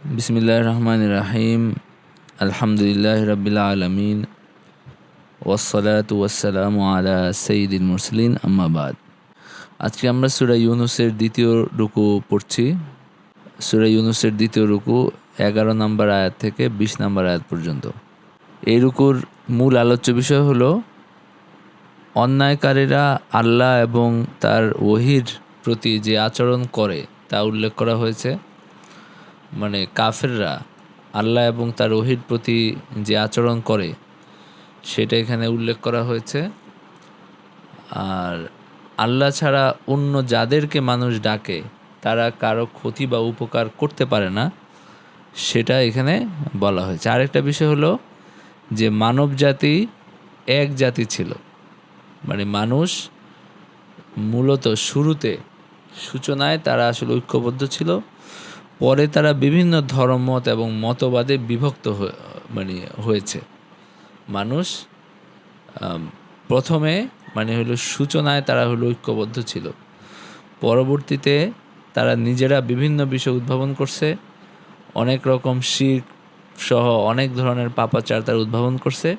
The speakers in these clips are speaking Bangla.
বিসমিল্লাহির রহমানির রহিম। আলহামদুলিল্লাহি রাব্বিল আলামিন ওয়াসসালাতু ওয়াসসালামু আলা সাইয়্যিদিল মুরসালিন, আম্মা বাদ। আজকে আমরা সূরা ইউনূসের দ্বিতীয় রুকু পড়ছি। সূরা ইউনূসের দ্বিতীয় রুকু 11 নম্বর আয়াত থেকে 20 নম্বর আয়াত পর্যন্ত। এই রুকুর মূল আলোচ্য বিষয় হলো অন্যায়কারীরা আল্লাহ এবং তার ওহীর প্রতি যে আচরণ করে তা উল্লেখ করা হয়েছে। মানে কাফেররা আল্লাহ এবং তার ওহীর প্রতি যে আচরণ করে সেটা এখানে উল্লেখ করা হয়েছে। আর আল্লাহ ছাড়া অন্য যাদেরকে মানুষ ডাকে তারা কারো ক্ষতি বা উপকার করতে পারে না, সেটা এখানে বলা হয়েছে। আরেকটা বিষয় হলো যে মানব জাতি এক জাতি ছিল, মানে মানুষ মূলত সূচনায় তারা আসলে ঐক্যবদ্ধ ছিল। পরে তারা বিভিন্ন ধর্মমত এবং মতবাদে বিভক্ত হয়েছে। মানুষ প্রথমে সূচনায় তারা ঐক্যবদ্ধ ছিল, পরবর্তীতে তারা নিজেরা বিভিন্ন বিষয় উদ্ভাবন করছে, অনেক রকম শিরক সহ অনেক ধরনের পাপাচার তারা উদ্ভাবন করছে।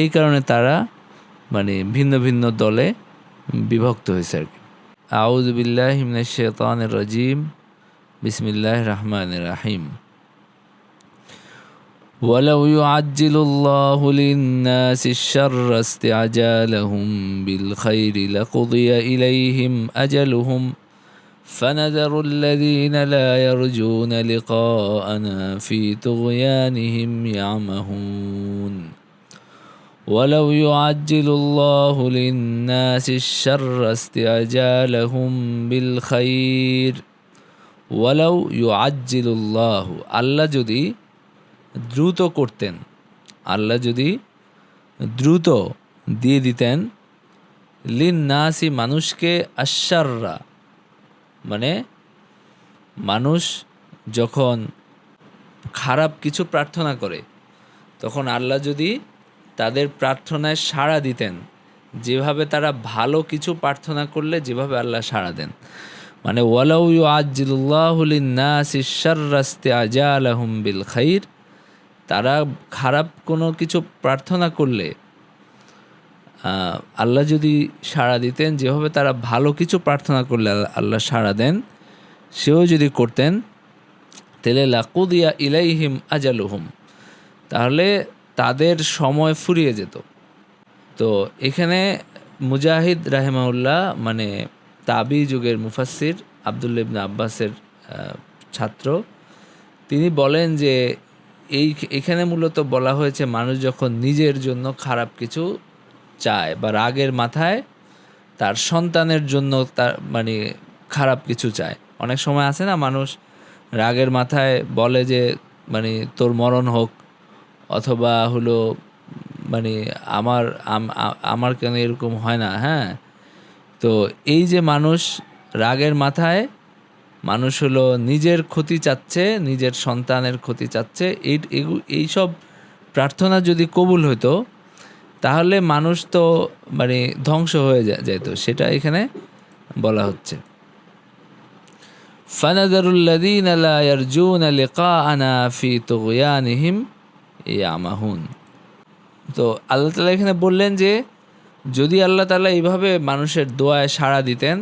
এই কারণে তারা ভিন্ন ভিন্ন দলে বিভক্ত হয়েছে আর কি। আউযু বিল্লাহি মিনাশ শাইতানির রাজিম। বিসমিল্লাহির রহমানির রহিম। ওয়ালাউ ইউআজ্জিলুল্লাহু লিন-নাসি আশ-শাররা ইসতি'জালাহুম বিল খাইরি লাকুদিয়া ইলাইহিম আজালুহুম ফানাযারু আল্লাযীনা লা ইয়ারজুনা লিকাআনা ফী তুগয়ানিহিম ইয়ামাহুন। ওয়ালাউ ইউআজ্জিলুল্লাহু লিন-নাসি আশ-শাররা ইসতি'জালাহুম বিল খাইর ওয়ালাউ ইউআজ্জিলুল্লাহু, আল্লাহ যদি দ্রুত করতেন, আল্লাহ যদি দ্রুত দিয়ে দিতেন, লিন-নাসি মানুষকে, আশ-শাররা মানে মানুষ যখন খারাপ কিছু প্রার্থনা করে তখন আল্লাহ যদি তাদের প্রার্থনায় সাড়া দিতেন, যেভাবে তারা ভালো কিছু প্রার্থনা করলে যেভাবে আল্লাহ সাড়া দেন, মানে ওয়ালাউ ইউআজ্জিলুল্লাহু লিন-নাসি আশ-শাররা ইসতি'জালাহুম বিল খাইর, তারা খারাপ কোনো কিছু প্রার্থনা করলে আল্লাহ যদি সাড়া দিতেন, যেভাবে তারা ভালো কিছু প্রার্থনা করলে আল্লাহ সাড়া দেন সেও যদি করতেন, তাহলে লাকুদিয়া ইলাইহিম আজালুহুম, তাহলে তাদের সময় ফুরিয়ে যেত। তো এখানে মুজাহিদ রাহিমাহুল্লাহ তাবি যুগের মুফাসসির আব্দুল্লাহ ইবনে আব্বাসের ছাত্র, তিনি বলেন যে এখানে মূলত বলা হয়েছে মানুষ যখন নিজের জন্য খারাপ কিছু চায় বা রাগের মাথায় তার সন্তানের জন্য তার খারাপ কিছু চায়। অনেক সময় আছে না, মানুষ রাগের মাথায় বলে যে তোর মরণ হোক, অথবা হলো আমার কেন এরকম হয় না। হ্যাঁ, তো এই যে মানুষ রাগের মাথায় মানুষ হলো নিজের ক্ষতি চাচ্ছে, নিজের সন্তানের ক্ষতি চাচ্ছে, এইসব প্রার্থনা যদি কবুল হতো তাহলে মানুষ তো ধ্বংস হয়ে যেত, সেটা এখানে বলা হচ্ছে। ফানাযারুল্লাযীনা লা ইয়ারজুনা লিকাআনা ফী তুগয়ানিহিম ইয়ামাহুন। তো আল্লাহ তাআলা এখানে বললেন যে যদি আল্লাহ তাআলা এইভাবে মানুষের দোয়ায় সাড়া দিতেন,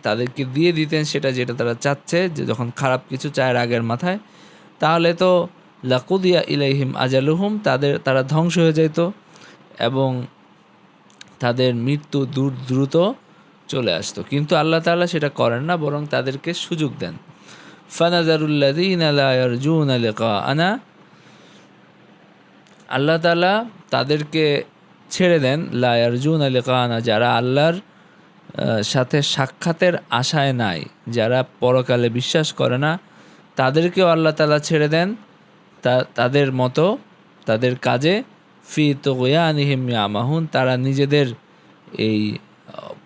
তাদেরকে দিয়ে দিতেন সেটা যেটা তারা চাচ্ছে, যে যখন খারাপ কিছু চায় রাগের মাথায়, তাহলে তো লাকুদিয়া ইলাইহিম আজালুহুম, তারা ধ্বংস হয়ে যেত এবং তাদের মৃত্যু দ্রুত চলে আসতো। কিন্তু আল্লাহ তাআলা সেটা করেন না, বরং তাদেরকে সুযোগ দেন। ফানাযারুল্লাযীনা লা ইয়ারজুনা লিকাআনা, আল্লাহ তাআলা তাদেরকে ছেড়ে দেন, লা ইয়ারজুনা লিকাআনা, যারা আল্লাহর সাথে সাক্ষাতের আশায় নাই, যারা পরকালে বিশ্বাস করে না, তাদেরকেও আল্লাহ তাআলা ছেড়ে দেন তাদের মতো তাদের কাজে। ফি তুগয়ানিহিম ইয়ামাহুন, তারা নিজেদের এই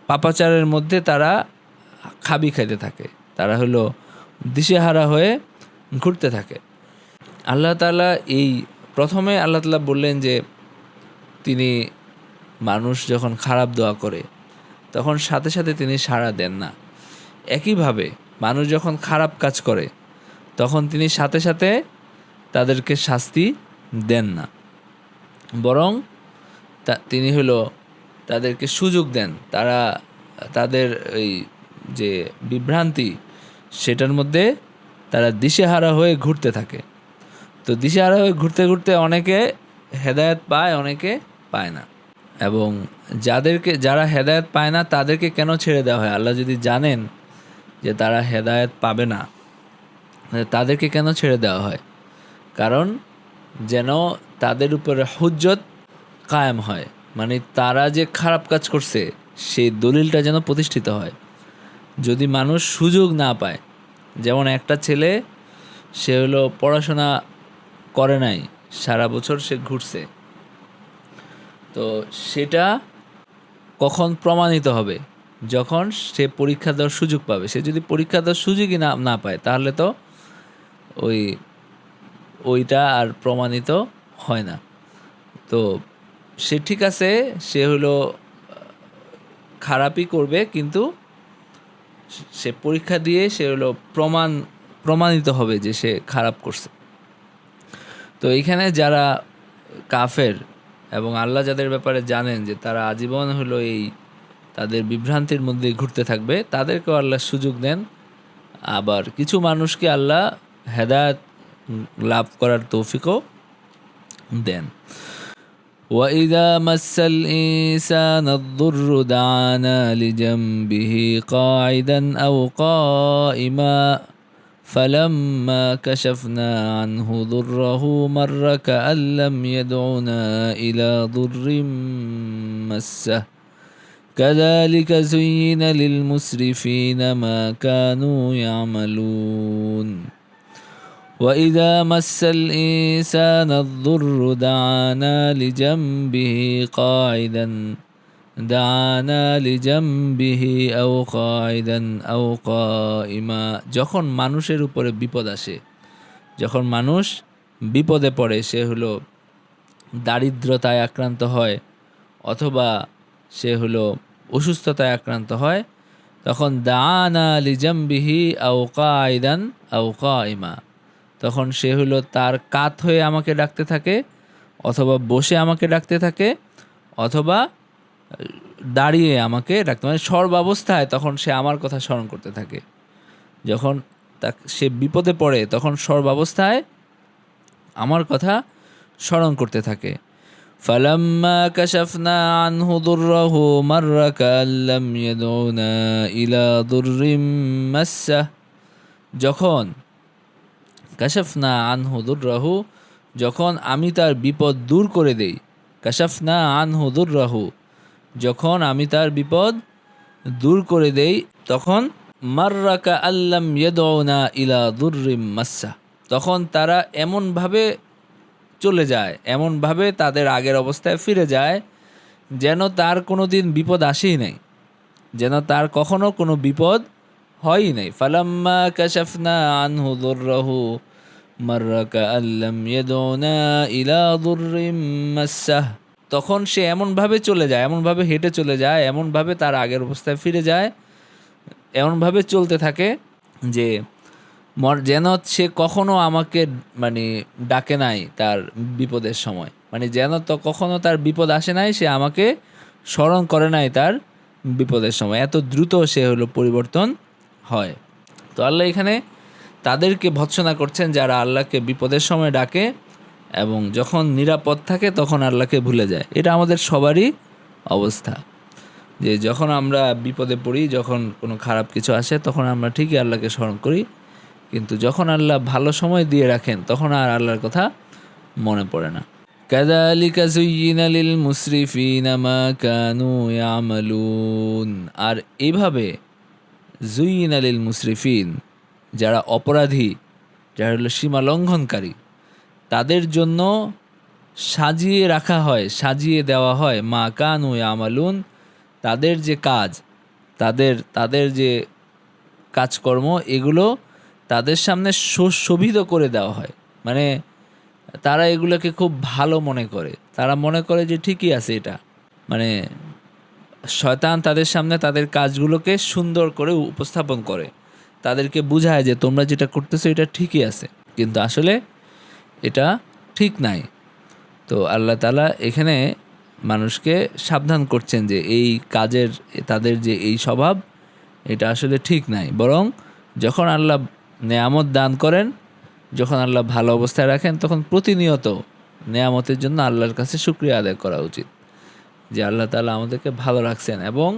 পাপাচারের মধ্যে তারা খাবি খাইতে থাকে, তারা হলো দিশেহারা হয়ে ঘুরতে থাকে। আল্লাহ তাআলা প্রথমে আল্লাহ তাআলা বললেন যে তিনি মানুষ যখন খারাপ দোয়া করে তখন সাথে সাথে তিনি সাড়া দেন না। একইভাবে মানুষ যখন খারাপ কাজ করে তখন তিনি সাথে সাথে তাদেরকে শাস্তি দেন না, বরং তিনি হলো তাদেরকে সুযোগ দেন। তারা তাদের এই যে বিভ্রান্তি সেটার মধ্যে তারা দিশেহারা হয়ে ঘুরতে থাকে। তো দিশেহারা হয়ে ঘুরতে ঘুরতে অনেকে হেদায়েত পায়, অনেকে পায় না। এবং যারা হেদায়েত পায় না তাদেরকে কেন ছেড়ে দেওয়া হয়? আল্লাহ যদি জানেন যে তারা হেদায়েত পাবে না, তাদেরকে কেন ছেড়ে দেওয়া হয়? কারণ যেন তাদের উপরে হুজ্জত কায়েম হয়, মানে তারা যে খারাপ কাজ করছে সেই দলিলটা যেন প্রতিষ্ঠিত হয়। যদি মানুষ সুযোগ না পায়, যেমন একটা ছেলে সে হলো পড়াশোনা করে নাই, সারা বছর সে ঘুরছে, তো সেটা কখন প্রমাণিত হবে? যখন সে পরীক্ষা দেওয়ার সুযোগ পাবে। সে যদি পরীক্ষা দেওয়ার সুযোগই না পায়, তাহলে তো ওইটা আর প্রমাণিত হয় না। তো সে ঠিক আছে, সে হলো খারাপই করবে, কিন্তু সে পরীক্ষা দিয়ে সে হলো প্রমাণিত হবে যে সে খারাপ করছে। তো এইখানে যারা কাফের এবং আল্লাহ যাদের ব্যাপারে জানেন যে তারা আজীবন হলো তাদের বিভ্রান্তির মধ্যে ঘুরতে থাকবে, তাদেরকেও আল্লাহ সুযোগ দেন। আবার কিছু মানুষকে আল্লাহ হেদায়েত লাভ করার তৌফিকও দেন। وَإِذَا مَسَّ الْإِنسَانَ الضُّرُّ دَعَانَا لِجَنبِهِ قَاعِدًا أَوْ قَائِمًا فَلَمَّا كَشَفْنَا عَنْهُ ضُرَّهُ مَرَّ كَأَن لَّمْ يَدْعُنَا إِلَى ضُرٍّ مَّسَّهُ كَذَلِكَ زُيِّنَ لِلْمُسْرِفِينَ مَا كَانُوا يَعْمَلُونَ وَإِذَا مَسَّ الْإِنسَانَ الضُّرُّ دَعَانَا لِجَنبِهِ أَوْ قَاعِدًا أَوْ قَائِمًا যখন মানুষের উপরে বিপদ আসে, যখন মানুষ বিপদে পড়ে, সে হলো দারিদ্রতায় আক্রান্ত হয় অথবা সে হলো অসুস্থতায় আক্রান্ত হয়, তখন দাআনা লিজামবিহি আও কাইদান আও কাইমা, তখন সে হলো তার কাত হয়ে আমাকে ডাকতে থাকে, অথবা বসে আমাকে ডাকতে থাকে, অথবা দাঁড়িয়ে আমাকে ডাকতে, মানে সর্বাবস্থায় তখন সে আমার কথা স্মরণ করতে থাকে। যখন সে বিপদে পড়ে তখন সর্বাবস্থায় আমার কথা স্মরণ করতে থাকে। ফালাম্মা কাশাফনা আনহু দুররাহু মাররা কাল্লাম ইয়াদউনা ইলা দুররিম মাসসা, যখন কাশাফনা আনহু দুররাহু, যখন আমি তার বিপদ দূর করে দেই, কাশাফনা আনহু দুররাহু, যখন আমি তার বিপদ দূর করে দেই, তখন মাররা কাল্লাম ইয়াদউনা ইলা দুররিম মাসসা, তখন তারা এমনভাবে চলে যায়, এমনভাবে তাদের আগের অবস্থায় ফিরে যায় যেন তার কোনো দিন বিপদ আসেই নাই, যেন তার কখনো কোনো বিপদ হয়ই নাই। ফালাম্মা কাশাফনা আনহু দুররাহু মাররা কাল্লাম ইয়াদউনা ইলা দুররিম মাসসাহ, তখন সে এমনভাবে চলে যায়, এমনভাবে হেঁটে চলে যায়, এমনভাবে তার আগের অবস্থায় ফিরে যায়, এমনভাবে চলতে থাকে যে যেন সে কখনো আমাকে মানে ডাকে নাই তার বিপদের সময়, মানে যেন তো কখনো তার বিপদ আসে নাই, সে আমাকে স্মরণ করে নাই তার বিপদের সময়। এত দ্রুত সে হলো পরিবর্তন হয়। তো আল্লাহ এখানে তাদেরকে ভৎসনা করছেন যারা আল্লাহকে বিপদের সময় ডাকে এবং যখন নিরাপদ থাকে তখন আল্লাহকে ভুলে যায়। এটা আমাদের সবারই অবস্থা, যে যখন আমরা বিপদে পড়ি, যখন কোনো খারাপ কিছু আসে, তখন আমরা ঠিকই আল্লাহকে স্মরণ করি, কিন্তু যখন আল্লাহ ভালো সময় দিয়ে রাখেন তখন আর আল্লাহর কথা মনে পড়ে না। কাযালিকা যুয়্যিনা লিল মুসরিফিনা মা কানু ইয়ামালুন, আর এইভাবে যুয়্যিনা লিল মুসরিফিন, যারা অপরাধী, যারা হলো সীমা লঙ্ঘনকারী, তাদের জন্য সাজিয়ে রাখা হয়, সাজিয়ে দেওয়া হয় মা কানু ইয়ামালুন, তাদের যে কাজ, তাদের যে কাজকর্ম, এগুলো তাদের সামনে শোভিত করে দেওয়া হয়। মানে তারা এগুলোকে খুব ভালো মনে করে, তারা মনে করে যে ঠিকই আছে এটা, মানে শয়তান তাদের সামনে তাদের কাজগুলোকে সুন্দর করে উপস্থাপন করে তাদেরকে বুঝায় যে তোমরা যেটা করতেছো এটা ঠিকই আছে, কিন্তু আসলে এটা ঠিক নাই। তো আল্লাহ তাআলা এখানে মানুষকে সাবধান করছেন যে এই কাজের, তাদের যে এই স্বভাব, এটা আসলে ঠিক নাই। বরং যখন আল্লাহ নেয়ামত দান করেন, যখন আল্লাহ ভালো অবস্থায় রাখেন, তখন প্রতিনিয়ত নেয়ামতের জন্য আল্লাহর কাছে শুকরিয়া আদায় করা উচিত, যে আল্লাহ তাআলা আমাদেরকে ভালো রাখছেন, এবং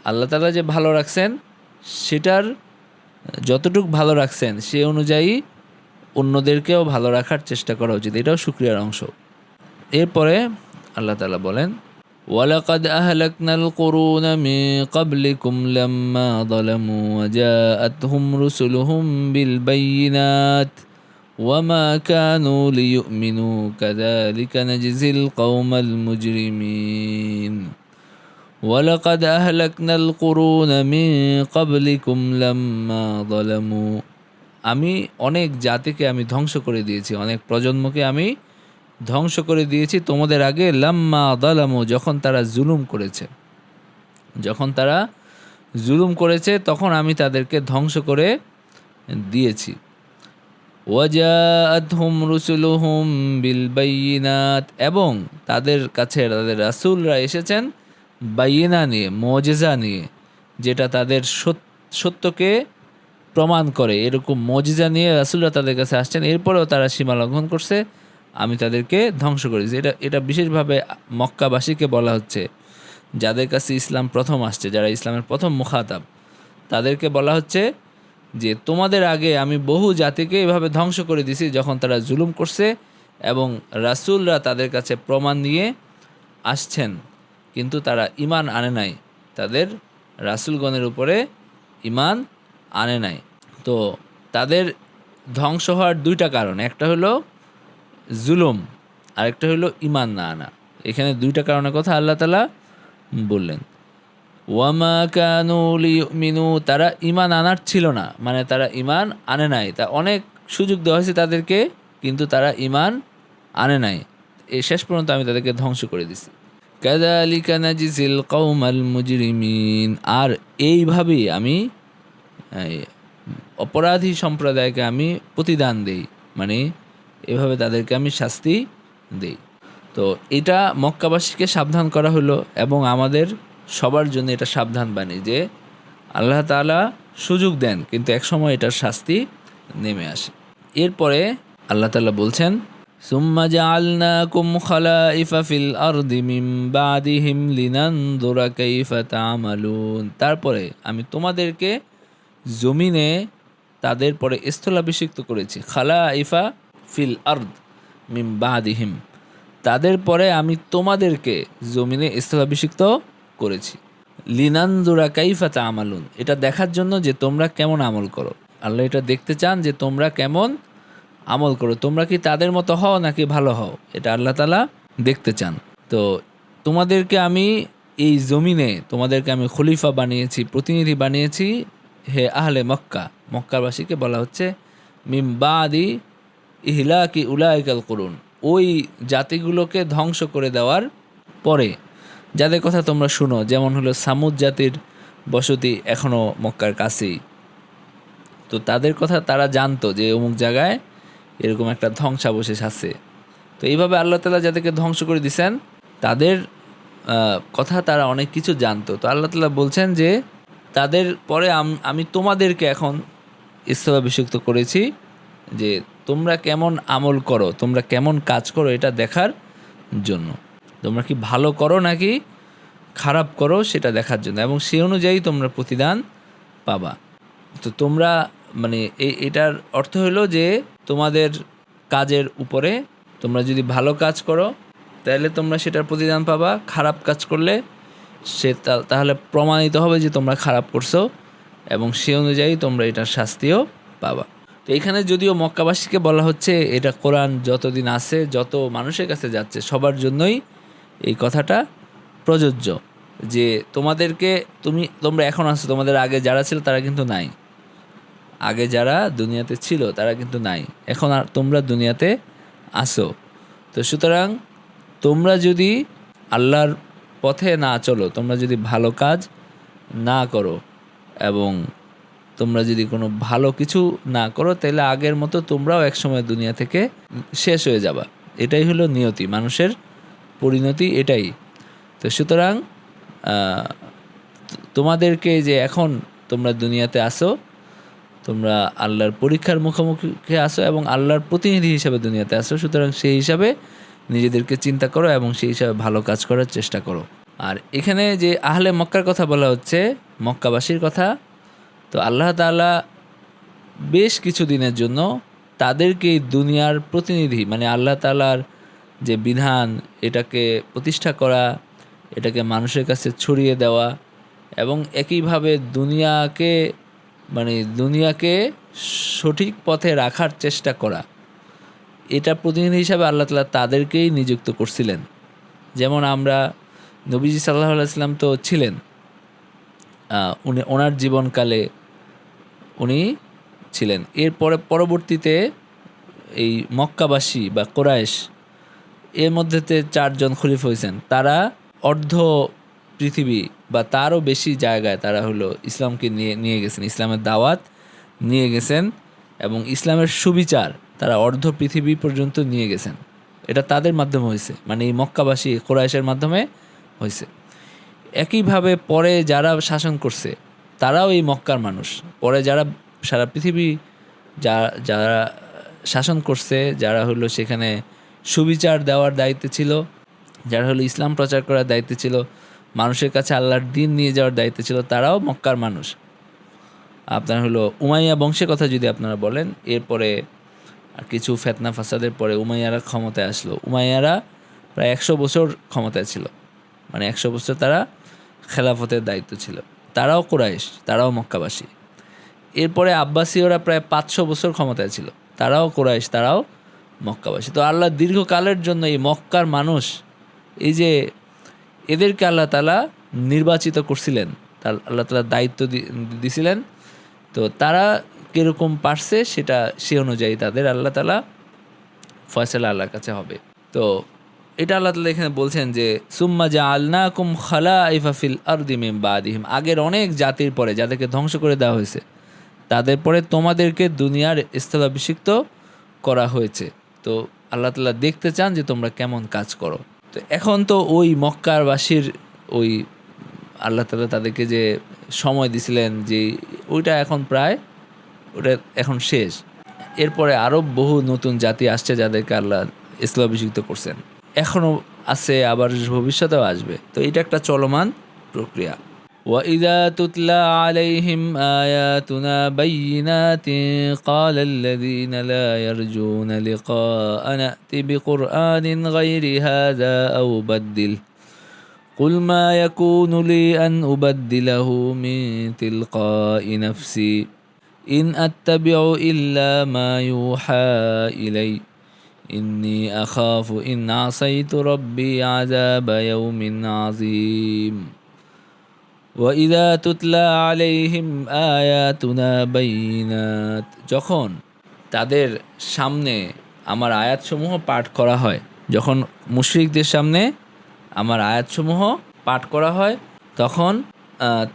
আল্লাহ তাআলা যে ভালো রাখছেন সেটার যতটুকু ভালো রাখছেন সে অনুযায়ী অন্যদেরকেও ভালো রাখার চেষ্টা করা উচিত, এটাও শুকরিয়ার অংশ। এরপরে আল্লাহ তাআলা বলেন, ওয়ালাকাদ আহলাকনাল কুরুনা মিন ক্বাবলিকুম লাম্মা যালামু ওয়া জাআতহুম রুসুলুহুম বিল বায়িনাত ওয়ামা কানু লিয়ুমিনু কাযালিকা নাজজিল কওমাল মুজরিমিন। ওয়ালাকাদ আহলাকনাল কুরুনা মিন ক্বাবলিকুম লাম্মা যালামু, আমি অনেক জাতিকে আমি ধ্বংস করে দিয়েছি, অনেক প্রজন্মকে আমি ধ্বংস করে দিয়েছি তোমাদের আগে। লাম্মা যালামু, যখন তারা জুলুম করেছে, যখন তারা জুলুম করেছে তখন আমি তাদেরকে ধ্বংস করে দিয়েছি। ওয়াজাআতহুম রুসুলুহুম বিল বায়িনাত, এবং তাদের কাছে তাদের রাসূলরা এসেছেন বাইয়িনা নিয়ে, মুজিজা নিয়ে, যেটা তাদের সত্যকে প্রমাণ করে, এরকম মুজিজা নিয়ে রাসূলরা তাদের কাছে আসছেন। এরপরেও তারা সীমা লঙ্ঘন করছে, আমি তাদেরকে ধ্বংস করেছি। এটা বিশেষভাবে মক্কাবাসীকে বলা হচ্ছে, যাদের কাছে ইসলাম প্রথম আসছে, যারা ইসলামের প্রথম মুখাতাব, তাদেরকে বলা হচ্ছে যে তোমাদের আগে আমি বহু জাতিকে এভাবে ধ্বংস করে দিছি যখন তারা জুলুম করছে এবং রাসূলরা তাদের কাছে প্রমাণ নিয়ে আসছেন, কিন্তু তারা ঈমান আনে নাই, তাদের রাসূলগণের উপরে ঈমান আনে নাই। তো তাদের ধ্বংস হওয়ার দুইটা কারণ, একটা হলো জুলুম, আরেকটা হলো ঈমান না আনা। এখানে দুইটা কারণের কথা আল্লাহ তাআলা বললেন। ওয়ামা কানু লিয়ুমিনু, তারা ঈমান আনার ছিল না, মানে তারা ঈমান আনে নাই। তা অনেক সুযোগ দেওয়া হয়েছে তাদেরকে, কিন্তু তারা ঈমান আনে নাই। এই শেষ পর্যন্ত আমি তাদেরকে ধ্বংস করে দিছি। কাযালিকা নাজজিল কওমাল মুজরিমিন, আর এইভাবেই আমি এই অপরাধী সম্প্রদায়কে আমি প্রতিদান দেই, মানে এভাবে তাদেরকে আমি শাস্তি দেই। তো এটা মক্কাবাসীকে সাবধান করা হলো, এবং আমাদের সবার জন্য এটা সাবধান বাণী যে আল্লাহ তাআলা সুযোগ দেন, কিন্তু একসময় এটার শাস্তি নেমে আসে। এরপরে আল্লাহ তাআলা বলছেন, সুম্মা জাআলনাকুম খালাইফা ফিল আরদি মিন বাদিহিম লিনানজুরা কাইফা তা'মালুন, তারপরে আমি তোমাদেরকে জমিনে তাদের পরে স্থলাভিষিক্ত করেছি। খালাইফা ফিল আরদ মিন বাদিহিম, তাদের পরে আমি তোমাদেরকে জমিনে স্থলাভিষিক্ত করেছি। লিনানজুরা কাইফা তা'মালুন, এটা দেখার জন্য যে তোমরা কেমন আমল করো। আল্লাহ এটা দেখতে চান যে তোমরা কেমন আমল করো, তোমরা কি তাদের মতো হও নাকি ভালো হও, এটা আল্লাহ তাআলা দেখতে চান। তো তোমাদেরকে আমি এই জমিনে তোমাদেরকে আমি খলিফা বানিয়েছি, প্রতিনিধি বানিয়েছি। হে আহলে মক্কা, মক্কাবাসীকে বলা হচ্ছে মিন বাদি ইহলাকি উলাইকাল কুরুন, ওই জাতিগুলোকে ধ্বংস করে দেওয়ার পরে, যাদের কথা তোমরা শুনো, যেমন হলো সামুদ জাতির বসতি এখনও মক্কার কাছেই। তো তাদের কথা তারা জানতো যে অমুক জায়গায় এরকম একটা ধ্বংসাবশেষ আছে। তো এইভাবে আল্লাহ তাআলা যাদেরকে ধ্বংস করে দিয়েছেন তাদের কথা তারা অনেক কিছু জানতো। তো আল্লাহ তাআলা বলছেন যে তাদের পরে আমি তোমাদেরকে এখন স্থলাভিষিক্ত করেছি, যে তোমরা কেমন আমল করো, তোমরা কেমন কাজ করো, এটা দেখার জন্য, তোমরা কি ভালো করো নাকি খারাপ করো সেটা দেখার জন্য, এবং সে অনুযায়ী তোমরা প্রতিদান পাবা। তো তোমরা মানে এটার অর্থ হলো যে তোমাদের কাজের উপরে তোমরা যদি ভালো কাজ করো তাহলে তোমরা সেটার প্রতিদান পাবা, খারাপ কাজ করলে তাহলে প্রমাণিত হবে যে তোমরা খারাপ করছো, এবং সে অনুযায়ী তোমরা এটার শাস্তিও পাবা। তো এখানে যদিও মক্কাবাসীকে বলা হচ্ছে, এটা কোরআন যতদিন আছে, যত মানুষের কাছে যাচ্ছে সবার জন্যই এই কথাটা প্রযোজ্য, যে তোমাদেরকে তোমরা এখন আছো, তোমাদের আগে যারা ছিল তারা কিন্তু নাই, আগে যারা দুনিয়াতে ছিল তারা কিন্তু নাই, এখন আর তোমরা দুনিয়াতে আসো। তো সুতরাং তোমরা যদি আল্লাহর পথে না চলো, তোমরা যদি ভালো কাজ না করো এবং তোমরা যদি কোনো ভালো কিছু না করো তাহলে আগের মতো তোমরাও একসময় দুনিয়া থেকে শেষ হয়ে যাবা। এটাই হলো নিয়তি, মানুষের পরিণতি এটাই। তো সুতরাং তোমাদেরকে যে এখন তোমরা দুনিয়াতে আসো, তোমরা আল্লাহর পরীক্ষার মুখোমুখি আসো এবং আল্লাহর প্রতিনিধি হিসাবে দুনিয়াতে আসো। সুতরাং সেই হিসাবে নিজেদেরকে চিন্তা করো এবং সেই হিসাবে ভালো কাজ করার চেষ্টা করো। আর এখানে যে আহলে মক্কার কথা বলা হচ্ছে, মক্কাবাসীর কথা, তো আল্লাহ তাআলা বেশ কিছু দিনের জন্য তাদেরকে দুনিয়ার প্রতিনিধি, মানে আল্লাহ তাআলার যে বিধান এটাকে প্রতিষ্ঠা করা, এটাকে মানুষের কাছে ছড়িয়ে দেওয়া এবং একইভাবে দুনিয়াকে সঠিক পথে রাখার চেষ্টা করা, এটা প্রতিনিধি হিসাবে আল্লাহ তাআলা তাদেরকেই নিযুক্ত করছিলেন। যেমন আমরা নবীজি সাল্লাল্লাহু আলাইহি ওয়াসাল্লাম তো ছিলেন, ওনার জীবনকালে উনি ছিলেন। এরপরে পরবর্তীতে এই মক্কাবাসী বা কোরাইশ, এর মধ্যেতে 4 জন খলিফা হয়েছেন। তারা অর্ধ পৃথিবী বা তারও বেশি জায়গায় তারা হলো ইসলামকে নিয়ে গেছেন, ইসলামের দাওয়াত নিয়ে গেছেন এবং ইসলামের সুবিচার তারা অর্ধ পৃথিবী পর্যন্ত নিয়ে গেছেন। এটা তাদের মাধ্যমে হয়েছে, মানে এই মক্কাবাসী কোরাইশের মাধ্যমে হয়েছে। একইভাবে পরে যারা শাসন করছে তারাও এই মক্কার মানুষ। পরে যারা সারা পৃথিবী যারা শাসন করছে, যারা হলো সেখানে সুবিচার দেওয়ার দায়িত্বে ছিল, যারা হলো ইসলাম প্রচার করার দায়িত্বে ছিল, মানুষের কাছে আল্লাহর দ্বীন নিয়ে যাওয়ার দায়িত্বে ছিল, তারাও মক্কার মানুষ। আপনার হলো উমাইয়া বংশের কথা যদি আপনারা বলেন, এরপরে কিছু ফেতনা ফাসাদের পরে উমাইয়ারা ক্ষমতায় আসলো। উমাইয়ারা প্রায় 100 বছর ক্ষমতায় ছিল, মানে 100 বছর তারা খেলাফতের দায়িত্ব ছিল। তারাও কুরাইশ, তারাও মক্কাবাসী। এরপরে আব্বাসীয়রা প্রায় 500 বছর ক্ষমতায় ছিল, তারাও কুরাইশ, তারাও মক্কাবাসী। তো আল্লাহ দীর্ঘকালের জন্য এই মক্কার মানুষ, এই যে এদেরকে আল্লাহ তাআলা নির্বাচিত করছিলেন, আল্লাহ তাআলা দায়িত্ব দিছিলেন। তো তারা কীরকম পারছে সেটা সে অনুযায়ী তাদের আল্লাহ তাআলা ফয়সালা আল্লাহর কাছে হবে। তো এটা আল্লাহ তাআলা এখানে বলছেন যে সুম্মা জাআলনাকুম খালাইফা ফিল আরদি মিন বাদিহিম, আগের অনেক জাতির পরে যাদেরকে ধ্বংস করে দেওয়া হয়েছে তাদের পরে তোমাদেরকে দুনিয়ার স্থলাভিষিক্ত করা হয়েছে। তো আল্লাহ তাআলা দেখতে চান যে তোমরা কেমন কাজ করো। তো এখন তো ওই মক্কারবাসীর ওই আল্লাহ তাআলা তাদেরকে যে সময় দিছিলেন, যে ওইটা এখন শেষ। এরপরে আরও বহু নতুন জাতি আসছে যাদেরকে আল্লাহ স্থলাভিষিক্ত করছেন, এখনও আছে, আবার ভবিষ্যতেও আসবে। তো এটা একটা চলমান প্রক্রিয়া। وَإِذَا تُتْلَى عَلَيْهِمْ آيَاتُنَا بَيِّنَاتٍ قَالَ الَّذِينَ لَا يَرْجُونَ لِقَاءَنَا ائْتِ بِقُرْآنٍ غَيْرِ هَذَا أَوْ بَدِّلْهُ قُلْ مَا يَكُونُ لِي أَنْ أُبَدِّلَهُ مِنْ تِلْقَاءِ نَفْسِي إِنْ أَتَّبِعُ إِلَّا مَا يُوحَى إِلَيَّ إِنِّي أَخَافُ إِنْ عَصَيْتُ رَبِّي عَذَابَ يَوْمٍ عَظِيمٍ وَإِذَا تُتْلَى عَلَيْهِمْ آيَاتُنَا بَيِّنَاتٍ, যখন তাদের সামনে আমার আয়াতসমূহ পাঠ করা হয়, যখন মুশরিকদের সামনে আমার আয়াতসমূহ পাঠ করা হয়, তখন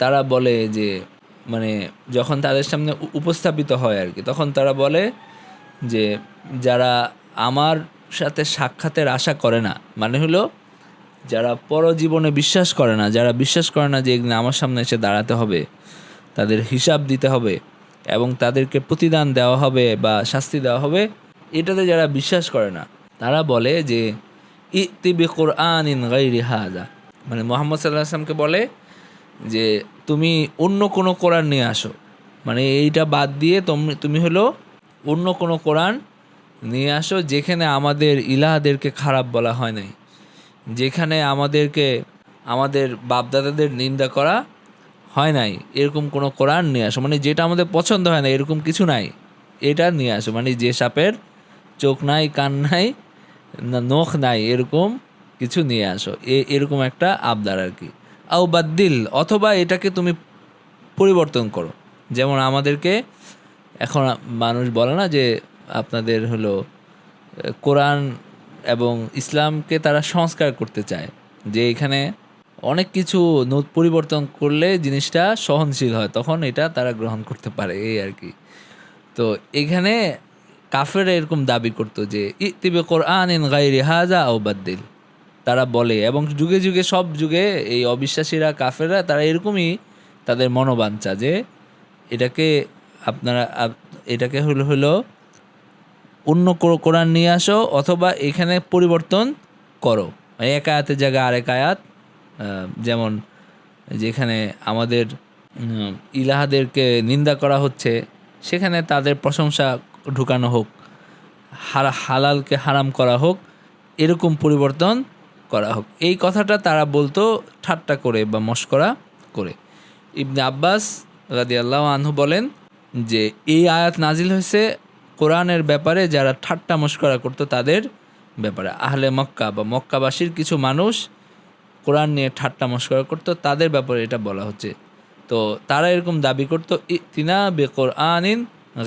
তারা বলে যে, মানে যখন তাদের সামনে উপস্থাপিত হয় আর কি, তখন তারা বলে যে যারা আমার সাথে সাক্ষাতের আশা করে না, মানে হলো যারা পরজীবনে বিশ্বাস করে না, যারা বিশ্বাস করে না যে একদিন আমার সামনে এসে দাঁড়াতে হবে, তাদের হিসাব দিতে হবে এবং তাদেরকে প্রতিদান দেওয়া হবে বা শাস্তি দেওয়া হবে, এটাতে যারা বিশ্বাস করে না তারা বলে যে ইতি বিকুরআনিন গায়রি হাযা, মানে মুহাম্মদ সাল্লাল্লাহু আলাইহি ওয়াসাল্লামকে বলে যে তুমি অন্য কোনো কোরআন নিয়ে আসো, মানে এইটা বাদ দিয়ে তুমি হলো অন্য কোনো কোরআন নিয়ে আসো যেখানে আমাদের ইলাহদেরকে খারাপ বলা হয় নাই, যেখানে আমাদের বাপদাদাদের নিন্দা করা হয় নাই, এরকম কোনো কোরআন নিয়ে আসো, মানে যেটা আমাদের পছন্দ হয় না এরকম কিছু নাই, এটা নিয়ে আসো, মানে যে সাপের চোখ নাই, কান নাই, নখ নাই, এরকম কিছু নিয়ে আসো, এরকম একটা আবদার আর কি। আও বাদ্দিল, অথবা এটাকে তুমি পরিবর্তন করো। যেমন আমাদেরকে এখন মানুষ বলে না যে আপনাদের হলো কোরআন এবং ইসলামকে তারা সংস্কার করতে চায়, যে এখানে অনেক কিছু পরিবর্তন করলে জিনিসটা সহনশীল হয়, তখন এটা তারা গ্রহণ করতে পারে, এই আর কি। তো এখানে কাফেররা এরকম দাবি করতো যে ইতিবে কোরআনিন গায়রি হাযা আও বাদ্দিল, তারা বলে, এবং যুগে যুগে সব যুগে এই অবিশ্বাসীরা কাফেররা তারা এরকমই, তাদের মনোবাঞ্ছা যে এটাকে আপনারা এটাকে হলো অন্য কোরআন নিয়ে আসো, অথবা এখানে পরিবর্তন করো, মানে এক আয়াতের জায়গায় আরেক আয়াত, যেমন যেখানে আমাদের ইলাহাদেরকে নিন্দা করা হচ্ছে সেখানে তাদের প্রশংসা ঢুকানো হোক, হালালকে হারাম করা হোক, এরকম পরিবর্তন করা হোক। এই কথাটা তারা বলতো ঠাট্টা করে বা মশকরা করে। ইবনে আব্বাস রাদিয়াল্লাহু আনহু বলেন যে এই আয়াত নাজিল হয়েছে কোরআনের ব্যাপারে যারা ঠাট্টা মশকরা করতো তাদের ব্যাপারে। আহলে মক্কা বা মক্কাবাসীর কিছু মানুষ কোরআন নিয়ে ঠাট্টা মশকরা করতো, তাদের ব্যাপারে এটা বলা হচ্ছে। তো তারা এরকম দাবি করতো ইতিনা বিকুরআনিন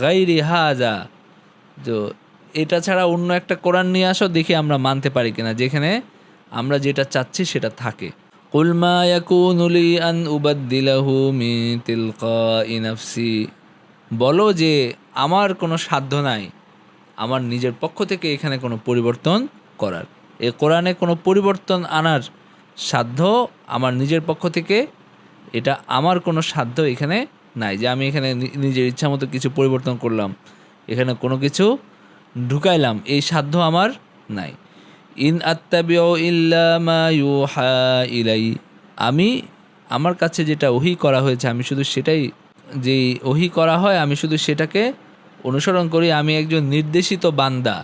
গায়রি হাযা, তো এটা ছাড়া অন্য একটা কোরআন নিয়ে আসো, দেখি আমরা মানতে পারি কিনা, যেখানে আমরা যেটা চাচ্ছি সেটা থাকে। কুল মা ইয়াকুনু লি আন উবাদদিলাহু মিন তিলকাই নাফসি, বলো যে আমার কোনো সাধ্য নাই আমার নিজের পক্ষ থেকে এখানে কোনো পরিবর্তন করার, এ কোরআনে কোনো পরিবর্তন আনার সাধ্য আমার নিজের পক্ষ থেকে, এটা আমার কোনো সাধ্য এখানে নাই যে আমি এখানে নিজের ইচ্ছা মতো কিছু পরিবর্তন করলাম, এখানে কোনো কিছু ঢুকাইলাম, এই সাধ্য আমার নাই। ইন আত্তাবিউ ইল্লা মা ইউহা ইলাই, আমি আমার কাছে যেটা ওহী করা হয়েছে আমি শুধু সেটাই, যেই ওহী করা হয় আমি শুধু সেটাকে অনুসরণ করি। আমি একজন নির্দেশিত বান্দা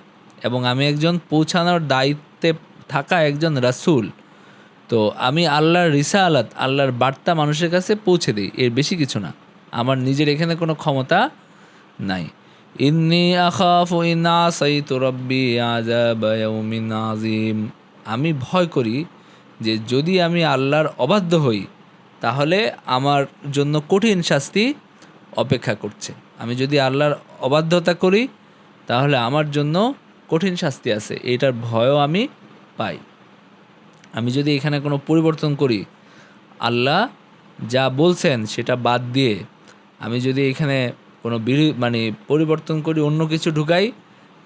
এবং আমি একজন পৌঁছানোর দায়িত্বে থাকা একজন রাসূল। তো আমি আল্লাহর রিসালাত, আল্লাহর বার্তা মানুষের কাছে পৌঁছে দিই, এর বেশি কিছু না। আমার নিজের এখানে কোনো ক্ষমতা নাই। ইন্নী আখাফু ইন আসাইতু রাব্বি আযাবা ইয়াউমিন আযীম, আমি ভয় করি যে যদি আমি আল্লাহর অবাধ্য হই তাহলে আমার জন্য কঠিন শাস্তি অপেক্ষা করছে। আমি যদি আল্লাহর অবাধ্যতা করি তাহলে আমার জন্য কঠিন শাস্তি আছে, এটার ভয়ও আমি পাই। আমি যদি এখানে কোনো পরিবর্তন করি, আল্লাহ যা বলছেন সেটা বাদ দিয়ে আমি যদি এখানে কোনো মানে পরিবর্তন করি, অন্য কিছু ঢুকাই,